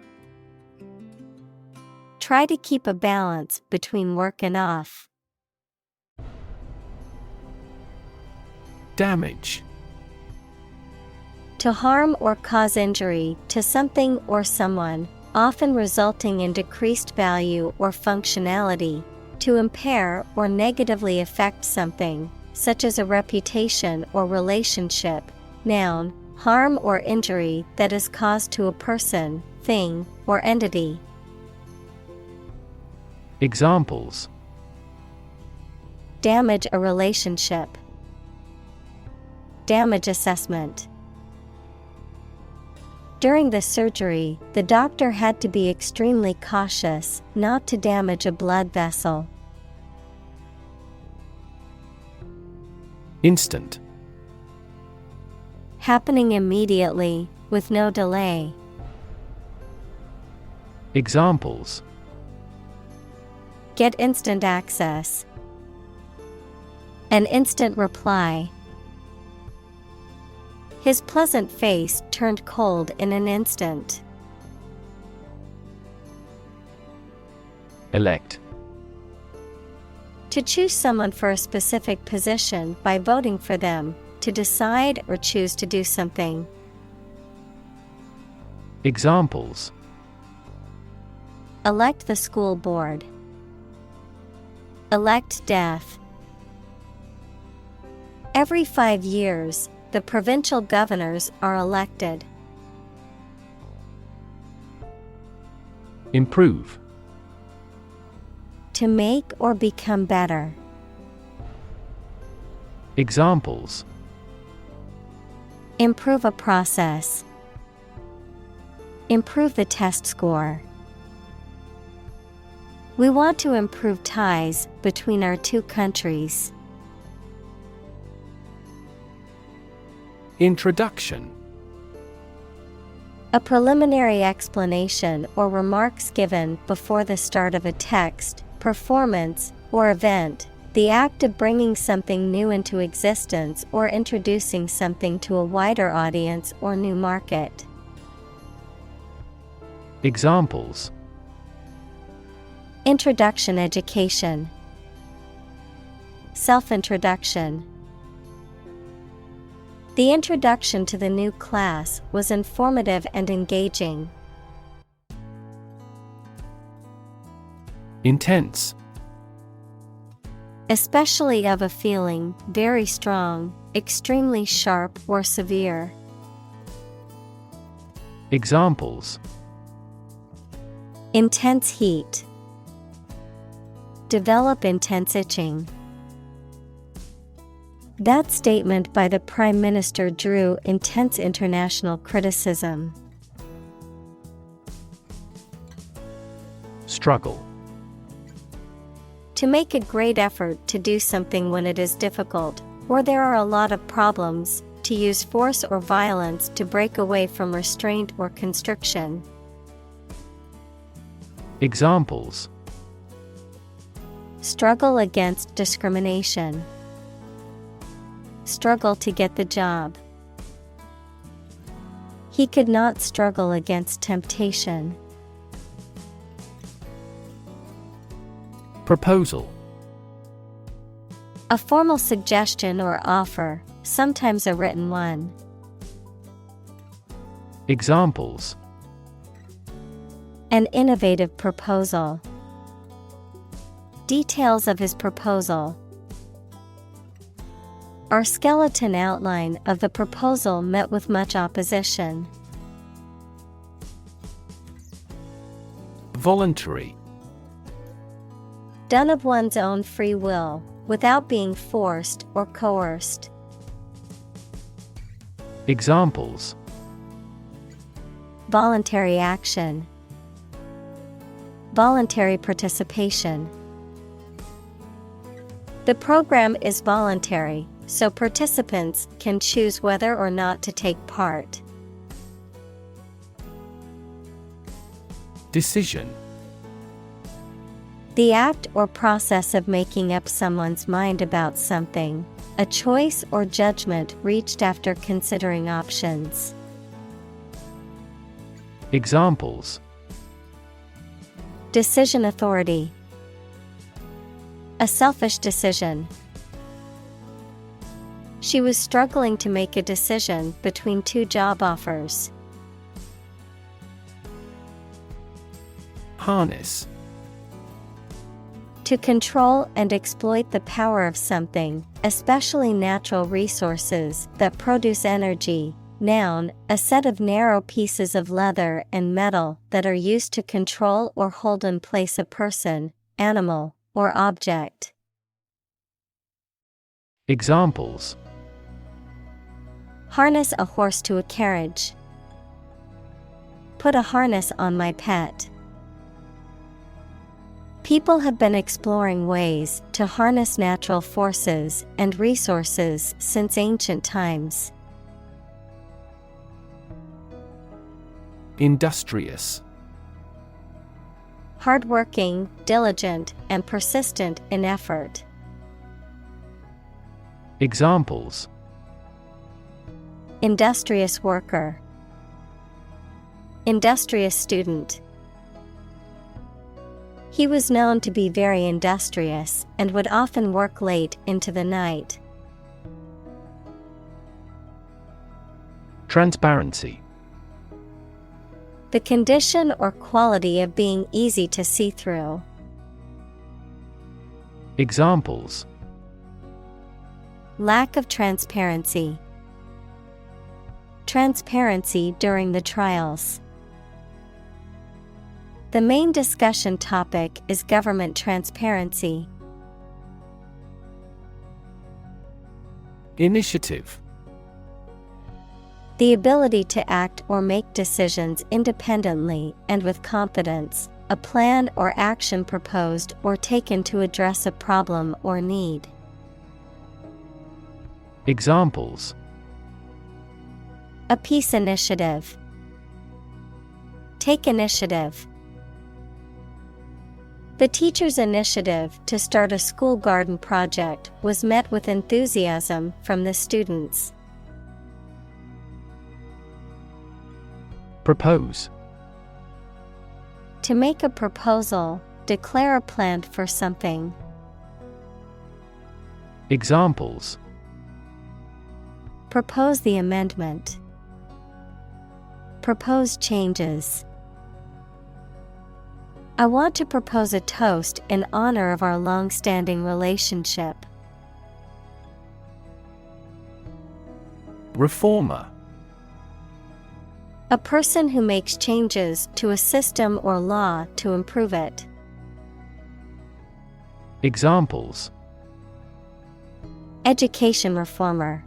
Try to keep a balance between work and off. Damage. To harm or cause injury to something or someone, often resulting in decreased value or functionality. To impair or negatively affect something, such as a reputation or relationship. Noun, harm or injury that is caused to a person, thing, or entity. Examples: Damage a relationship. Damage assessment. During the surgery, the doctor had to be extremely cautious not to damage a blood vessel. Instant. Happening immediately, with no delay. Examples: Get instant access. An instant reply. His pleasant face turned cold in an instant. Elect. To choose someone for a specific position by voting for them, to decide or choose to do something. Examples: Elect the school board. Elect death. Every 5 years, the provincial governors are elected. Improve. To make or become better. Examples: Improve a process. Improve the test score. We want to improve ties between our two countries. Introduction. A preliminary explanation or remarks given before the start of a text, performance, or event, the act of bringing something new into existence or introducing something to a wider audience or new market. Examples: Introduction education. Self-introduction. The introduction to the new class was informative and engaging. Intense. Especially of a feeling, very strong, extremely sharp or severe. Examples: Intense heat. Develop intense itching. That statement by the Prime Minister drew intense international criticism. Struggle. To make a great effort to do something when it is difficult, or there are a lot of problems, to use force or violence to break away from restraint or constriction. Examples: Struggle against discrimination. Struggle to get the job. He could not struggle against temptation. Proposal. A formal suggestion or offer, sometimes a written one. Examples: An innovative proposal. Details of his proposal. Our skeleton outline of the proposal met with much opposition. Voluntary. Done of one's own free will, without being forced or coerced. Examples: Voluntary action. Voluntary participation. The program is voluntary, so participants can choose whether or not to take part. Decision. The act or process of making up someone's mind about something, a choice or judgment reached after considering options. Examples: Decision authority. A selfish decision. She was struggling to make a decision between two job offers. Harness. To control and exploit the power of something, especially natural resources that produce energy. Noun, a set of narrow pieces of leather and metal that are used to control or hold in place a person, animal, or object. Examples: Harness a horse to a carriage. Put a harness on my pet. People have been exploring ways to harness natural forces and resources since ancient times. Industrious. Hardworking, diligent, and persistent in effort. Examples: Industrious worker. Industrious student. He was known to be very industrious and would often work late into the night. Transparency. The condition or quality of being easy to see through. Examples: Lack of transparency. Transparency during the trials. The main discussion topic is government transparency. Initiative. The ability to act or make decisions independently and with confidence, a plan or action proposed or taken to address a problem or need. Examples: A peace initiative. Take initiative. The teacher's initiative to start a school garden project was met with enthusiasm from the students. Propose. To make a proposal, declare a plan for something. Examples: Propose the amendment. Propose changes. I want to propose a toast in honor of our long-standing relationship. Reformer. A person who makes changes to a system or law to improve it. Examples: Education reformer.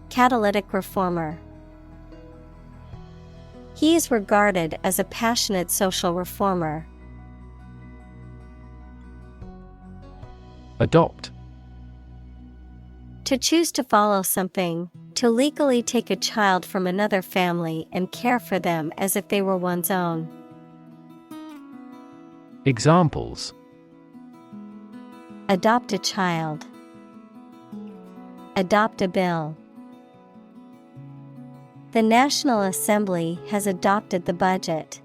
Catalytic reformer. He is regarded as a passionate social reformer. Adopt. To choose to follow something, to legally take a child from another family and care for them as if they were one's own. Examples: Adopt a child. Adopt a bill. The National Assembly has adopted the budget.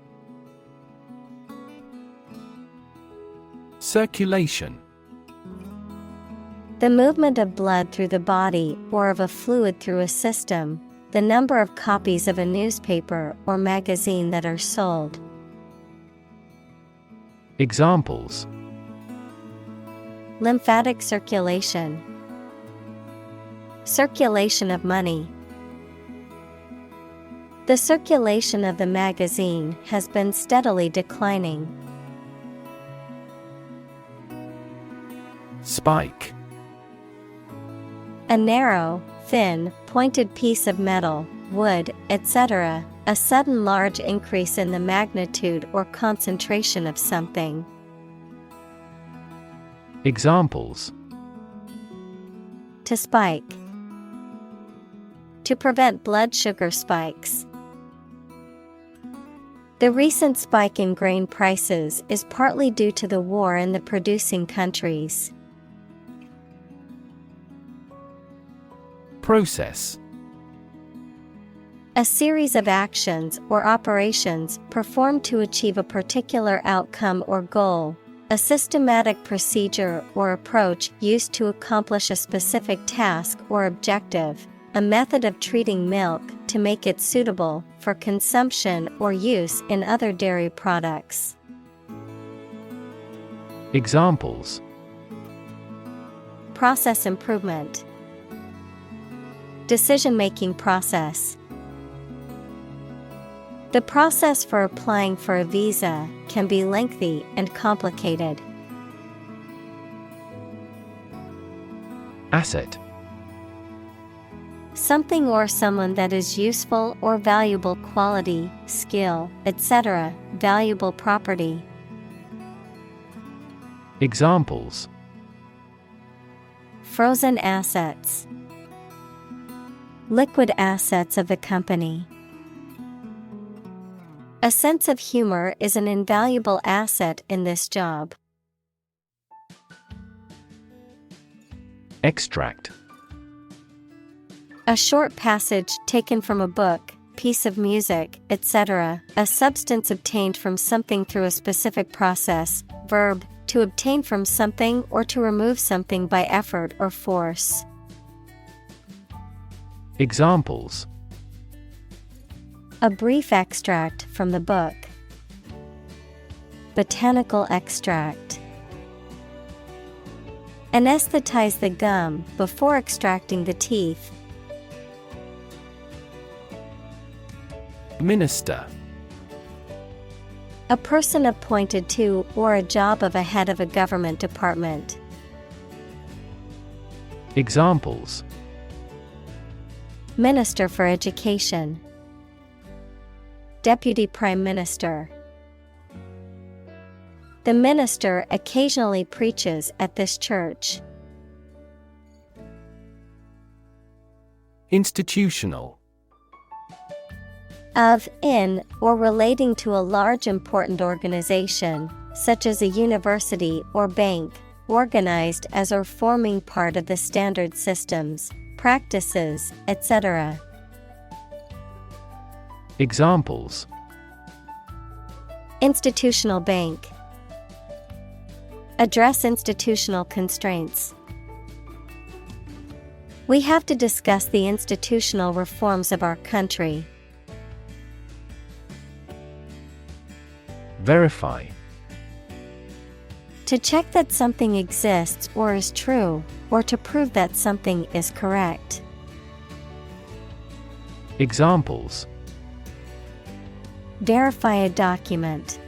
Circulation. The movement of blood through the body or of a fluid through a system, the number of copies of a newspaper or magazine that are sold. Examples: Lymphatic circulation. Circulation of money. The circulation of the magazine has been steadily declining. Spike. A narrow, thin, pointed piece of metal, wood, etc., a sudden large increase in the magnitude or concentration of something. Examples: To spike. To prevent blood sugar spikes. The recent spike in grain prices is partly due to the war in the producing countries. Process: A series of actions or operations performed to achieve a particular outcome or goal. A systematic procedure or approach used to accomplish a specific task or objective. A method of treating milk to make it suitable for consumption or use in other dairy products. Examples: Process improvement. Decision-making process. The process for applying for a visa can be lengthy and complicated. Asset: Something or someone that is useful or valuable quality, skill, etc., valuable property. Examples: Frozen assets. Liquid assets of the company. A sense of humor is an invaluable asset in this job. Extract: A short passage taken from a book, piece of music, etc., a substance obtained from something through a specific process. Verb, to obtain from something or to remove something by effort or force. Examples: A brief extract from the book. Botanical extract. Anesthetize the gum before extracting the teeth. Minister: A person appointed to or a job of a head of a government department. Examples: Minister for Education. Deputy Prime Minister. The minister occasionally preaches at this church. Institutional: Of, in, or relating to a large important organization, such as a university or bank, organized as or forming part of the standard systems, practices, etc. Examples: Institutional bank. Address institutional constraints. We have to discuss the institutional reforms of our country. Verify: To check that something exists or is true, or to prove that something is correct. Examples: Verify a document.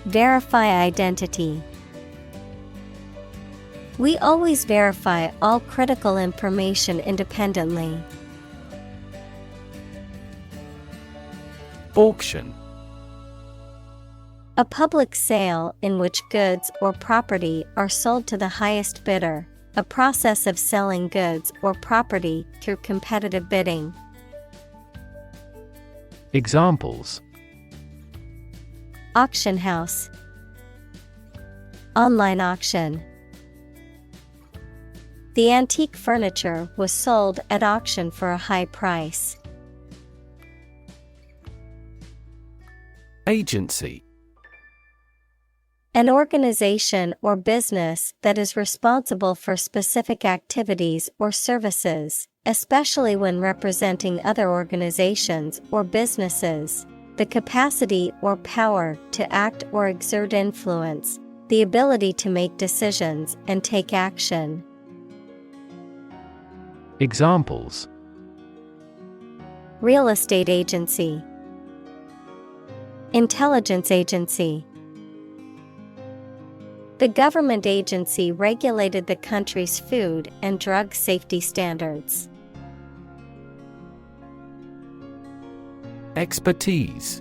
Verify identity. We always verify all critical information independently. Auction: A public sale in which goods or property are sold to the highest bidder, a process of selling goods or property through competitive bidding. Examples: Auction house. Online auction. The antique furniture was sold at auction for a high price. Agency: An organization or business that is responsible for specific activities or services, especially when representing other organizations or businesses. The capacity or power to act or exert influence, the ability to make decisions and take action. Examples: Real estate agency. Intelligence agency. The government agency regulated the country's food and drug safety standards. Expertise: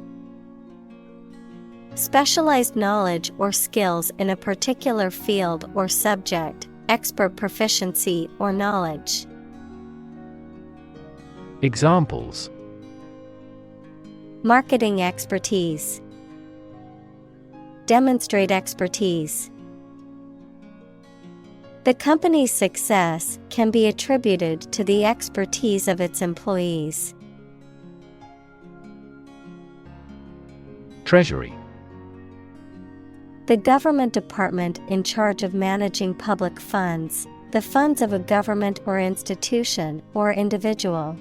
Specialized knowledge or skills in a particular field or subject, expert proficiency or knowledge. Examples: Marketing expertise. Demonstrate expertise. The company's success can be attributed to the expertise of its employees. Treasury. The government department in charge of managing public funds, the funds of a government or institution or individual.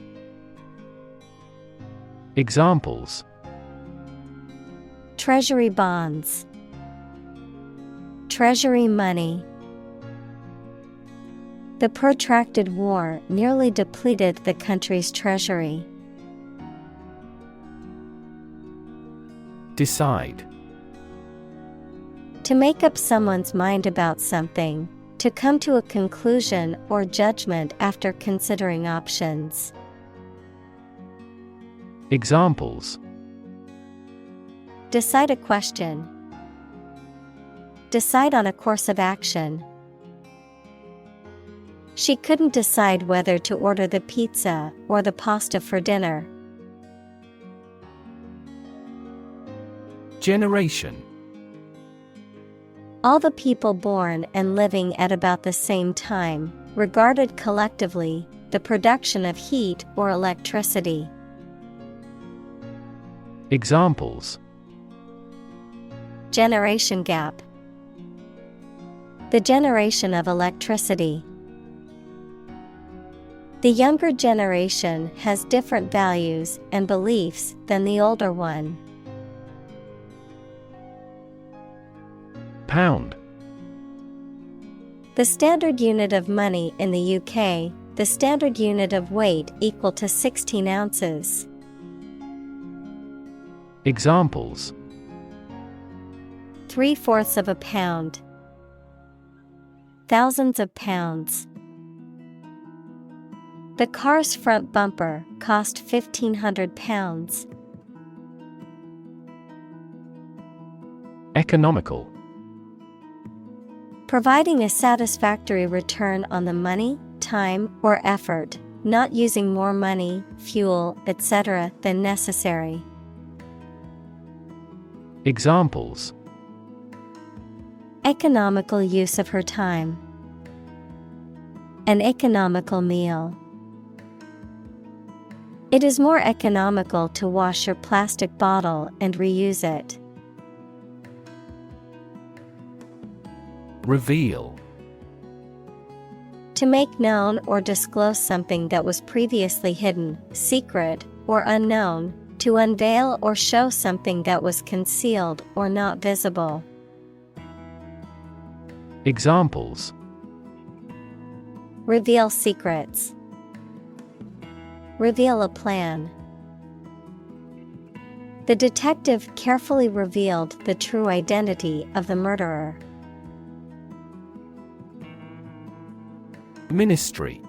Examples: Treasury bonds. Treasury money. The protracted war nearly depleted the country's treasury. Decide. To make up someone's mind about something, to come to a conclusion or judgment after considering options. Examples: Decide a question. Decide on a course of action. She couldn't decide whether to order the pizza or the pasta for dinner. Generation. All the people born and living at about the same time, regarded collectively, the production of heat or electricity. Examples: Generation gap. The generation of electricity. The younger generation has different values and beliefs than the older one. Pound. The standard unit of money in the UK, the standard unit of weight equal to 16 ounces. Examples: 3/4 of a pound. Thousands of pounds. The car's front bumper cost £1,500. Economical. Providing a satisfactory return on the money, time, or effort, not using more money, fuel, etc. than necessary. Examples: Economical use of her time. An economical meal. It is more economical to wash your plastic bottle and reuse it. Reveal. To make known or disclose something that was previously hidden, secret, or unknown, to unveil or show something that was concealed or not visible. Examples: Reveal secrets. Reveal a plan. The detective carefully revealed the true identity of the murderer. Ministry.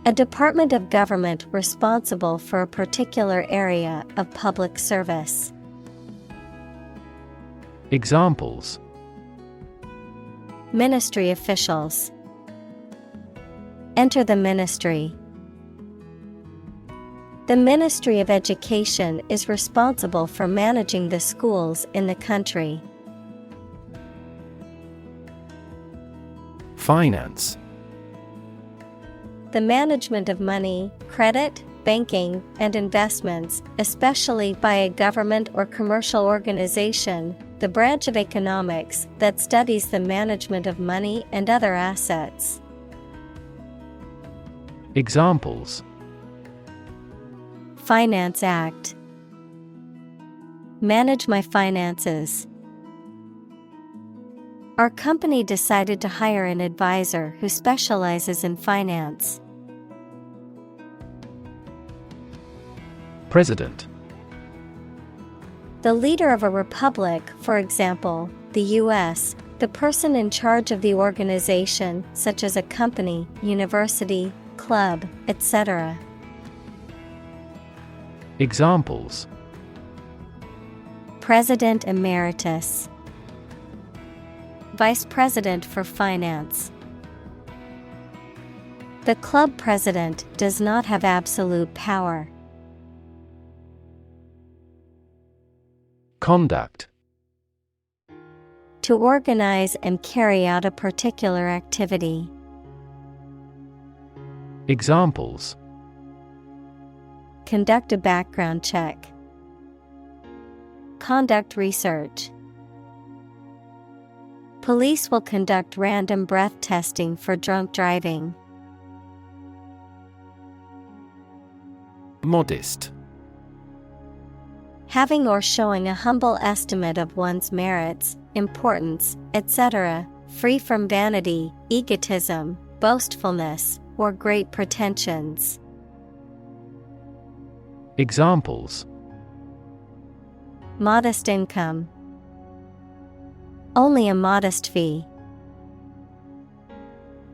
A department of government responsible for a particular area of public service. Examples: Ministry officials. Enter the ministry. The Ministry of Education is responsible for managing the schools in the country. Finance. The management of money, credit, banking, and investments, especially by a government or commercial organization, the branch of economics that studies the management of money and other assets. Examples: Finance Act. Manage my finances. Our company decided to hire an advisor who specializes in finance. President. The leader of a republic, for example, the U.S., the person in charge of the organization, such as a company, university, club, etc. Examples: President Emeritus. Vice President for Finance. The club president does not have absolute power. Conduct. To organize and carry out a particular activity. Examples. Conduct a background check. Conduct research. Police will conduct random breath testing for drunk driving. Modest. Having or showing a humble estimate of one's merits, importance, etc., free from vanity, egotism, boastfulness, or great pretensions. Examples. Modest income. Only a modest fee.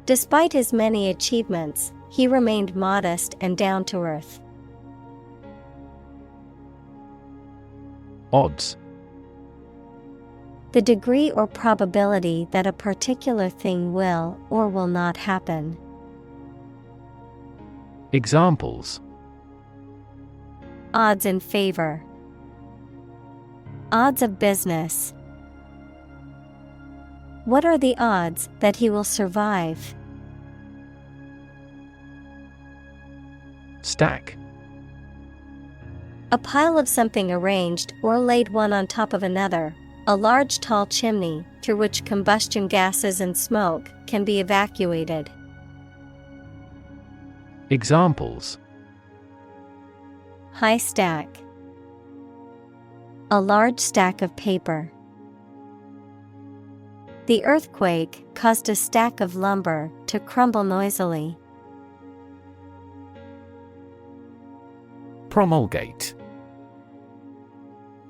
Despite his many achievements, he remained modest and down to earth. Odds. The degree or probability that a particular thing will or will not happen. Examples. Odds in favor. Odds of business. What are the odds that he will survive? Stack. A pile of something arranged or laid one on top of another, a large tall chimney through which combustion gases and smoke can be evacuated. Examples. High stack. A large stack of paper. The earthquake caused a stack of lumber to crumble noisily. Promulgate.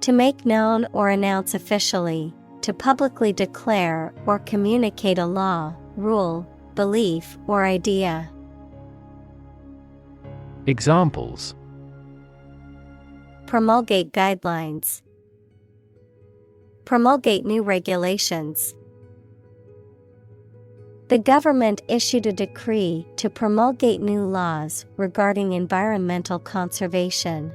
To make known or announce officially, to publicly declare or communicate a law, rule, belief, or idea. Examples. Promulgate guidelines. Promulgate new regulations. The government issued a decree to promulgate new laws regarding environmental conservation.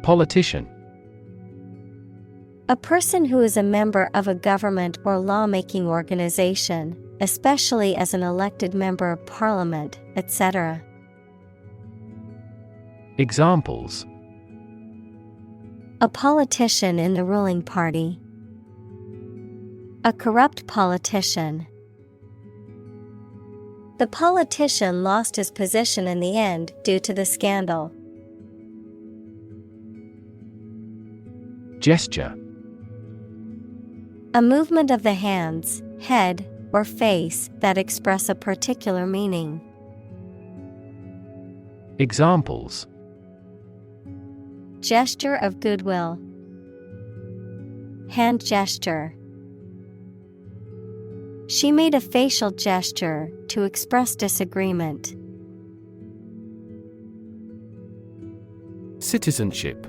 Politician. A person who is a member of a government or lawmaking organization, especially as an elected member of parliament, etc. Examples. A politician in the ruling party. A corrupt politician. The politician lost his position in the end due to the scandal. Gesture. A movement of the hands, head, or face that express a particular meaning. Examples. Gesture of goodwill. Hand gesture. She made a facial gesture to express disagreement. Citizenship.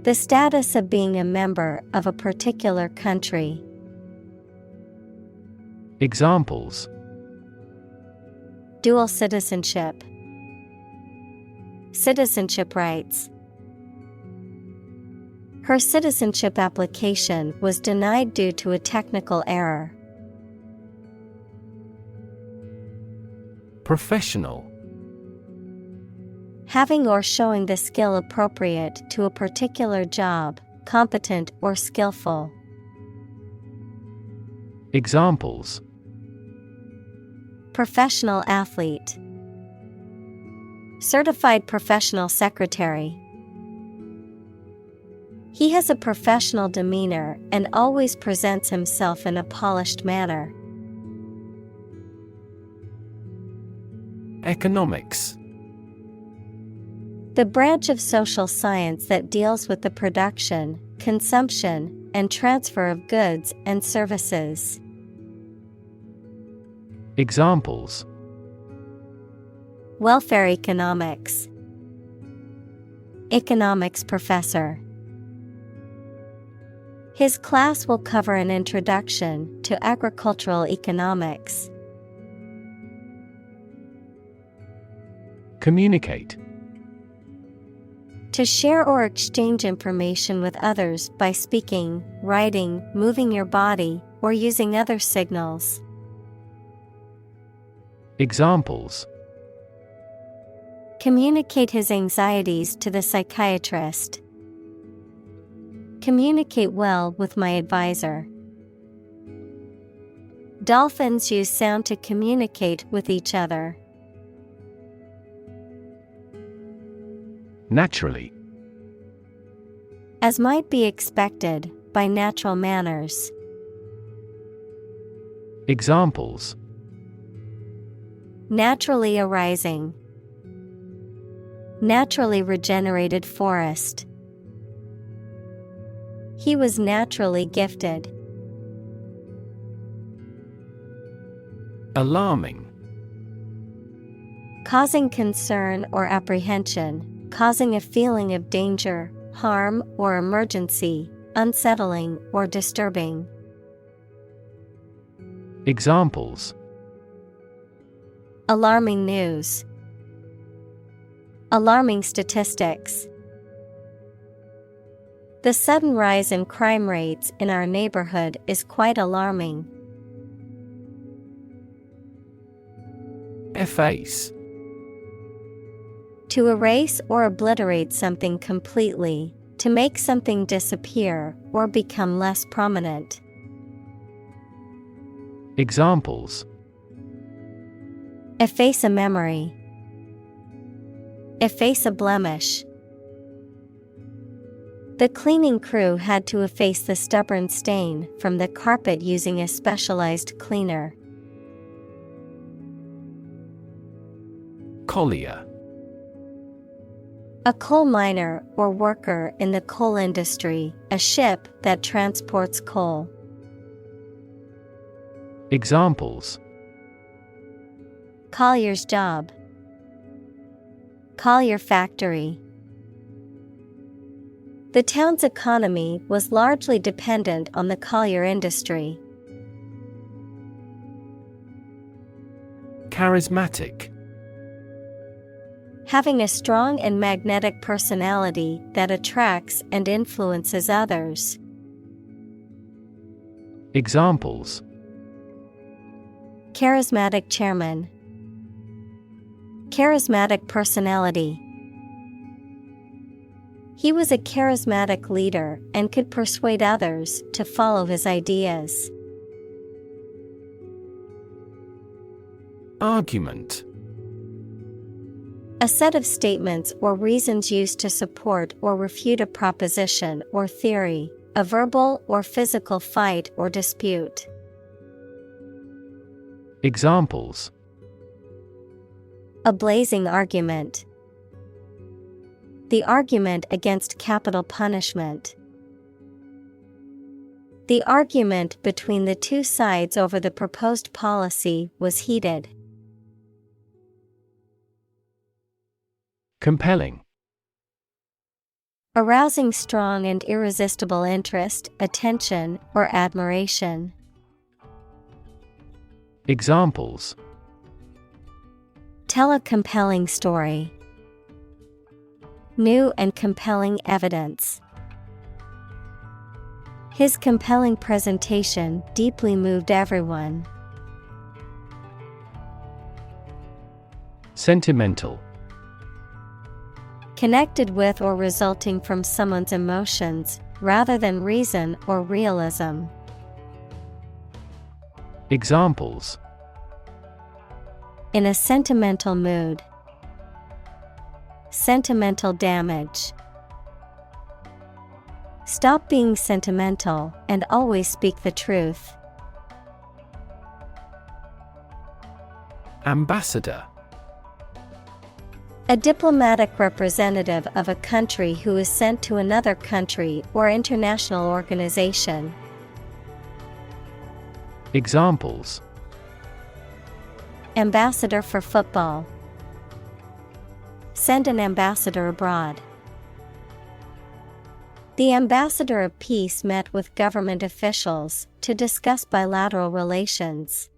The status of being a member of a particular country. Examples. Dual citizenship. Citizenship rights. Her citizenship application was denied due to a technical error. Professional. Having or showing the skill appropriate to a particular job, competent or skillful. Examples. Professional athlete. Certified professional secretary. He has a professional demeanor and always presents himself in a polished manner. Economics. The branch of social science that deals with the production, consumption, and transfer of goods and services. Examples. Welfare economics. Economics professor. His class will cover an introduction to agricultural economics. Communicate. To share or exchange information with others by speaking, writing, moving your body, or using other signals. Examples: Communicate his anxieties to the psychiatrist. Communicate well with my advisor. Dolphins use sound to communicate with each other. Naturally. As might be expected, by natural manners. Examples: Naturally arising. Naturally regenerated forest. He was naturally gifted. Alarming. Causing concern or apprehension. Causing a feeling of danger, harm, or emergency, unsettling or disturbing. Examples: Alarming news. Alarming statistics. The sudden rise in crime rates in our neighborhood is quite alarming. Efface. To erase or obliterate something completely, to make something disappear or become less prominent. Examples: Efface a memory. Efface a blemish. The cleaning crew had to efface the stubborn stain from the carpet using a specialized cleaner. Collier. A coal miner or worker in the coal industry, a ship that transports coal. Examples: Collier's job. Collier factory. The town's economy was largely dependent on the Collier industry. Charismatic. Having a strong and magnetic personality that attracts and influences others. Examples: Charismatic chairman. Charismatic personality. He was a charismatic leader and could persuade others to follow his ideas. Argument. A set of statements or reasons used to support or refute a proposition or theory, a verbal or physical fight or dispute. Examples: A blazing argument. The argument against capital punishment. The argument between the two sides over the proposed policy was heated. Compelling. Arousing strong and irresistible interest, attention, or admiration. Examples: Tell a compelling story. New and compelling evidence. His compelling presentation deeply moved everyone. Sentimental. Connected with or resulting from someone's emotions, rather than reason or realism. Examples: In a sentimental mood. Sentimental damage. Stop being sentimental and always speak the truth. Ambassador. A diplomatic representative of a country who is sent to another country or international organization. Examples: Ambassador for football. Send an ambassador abroad. The ambassador of peace met with government officials to discuss bilateral relations.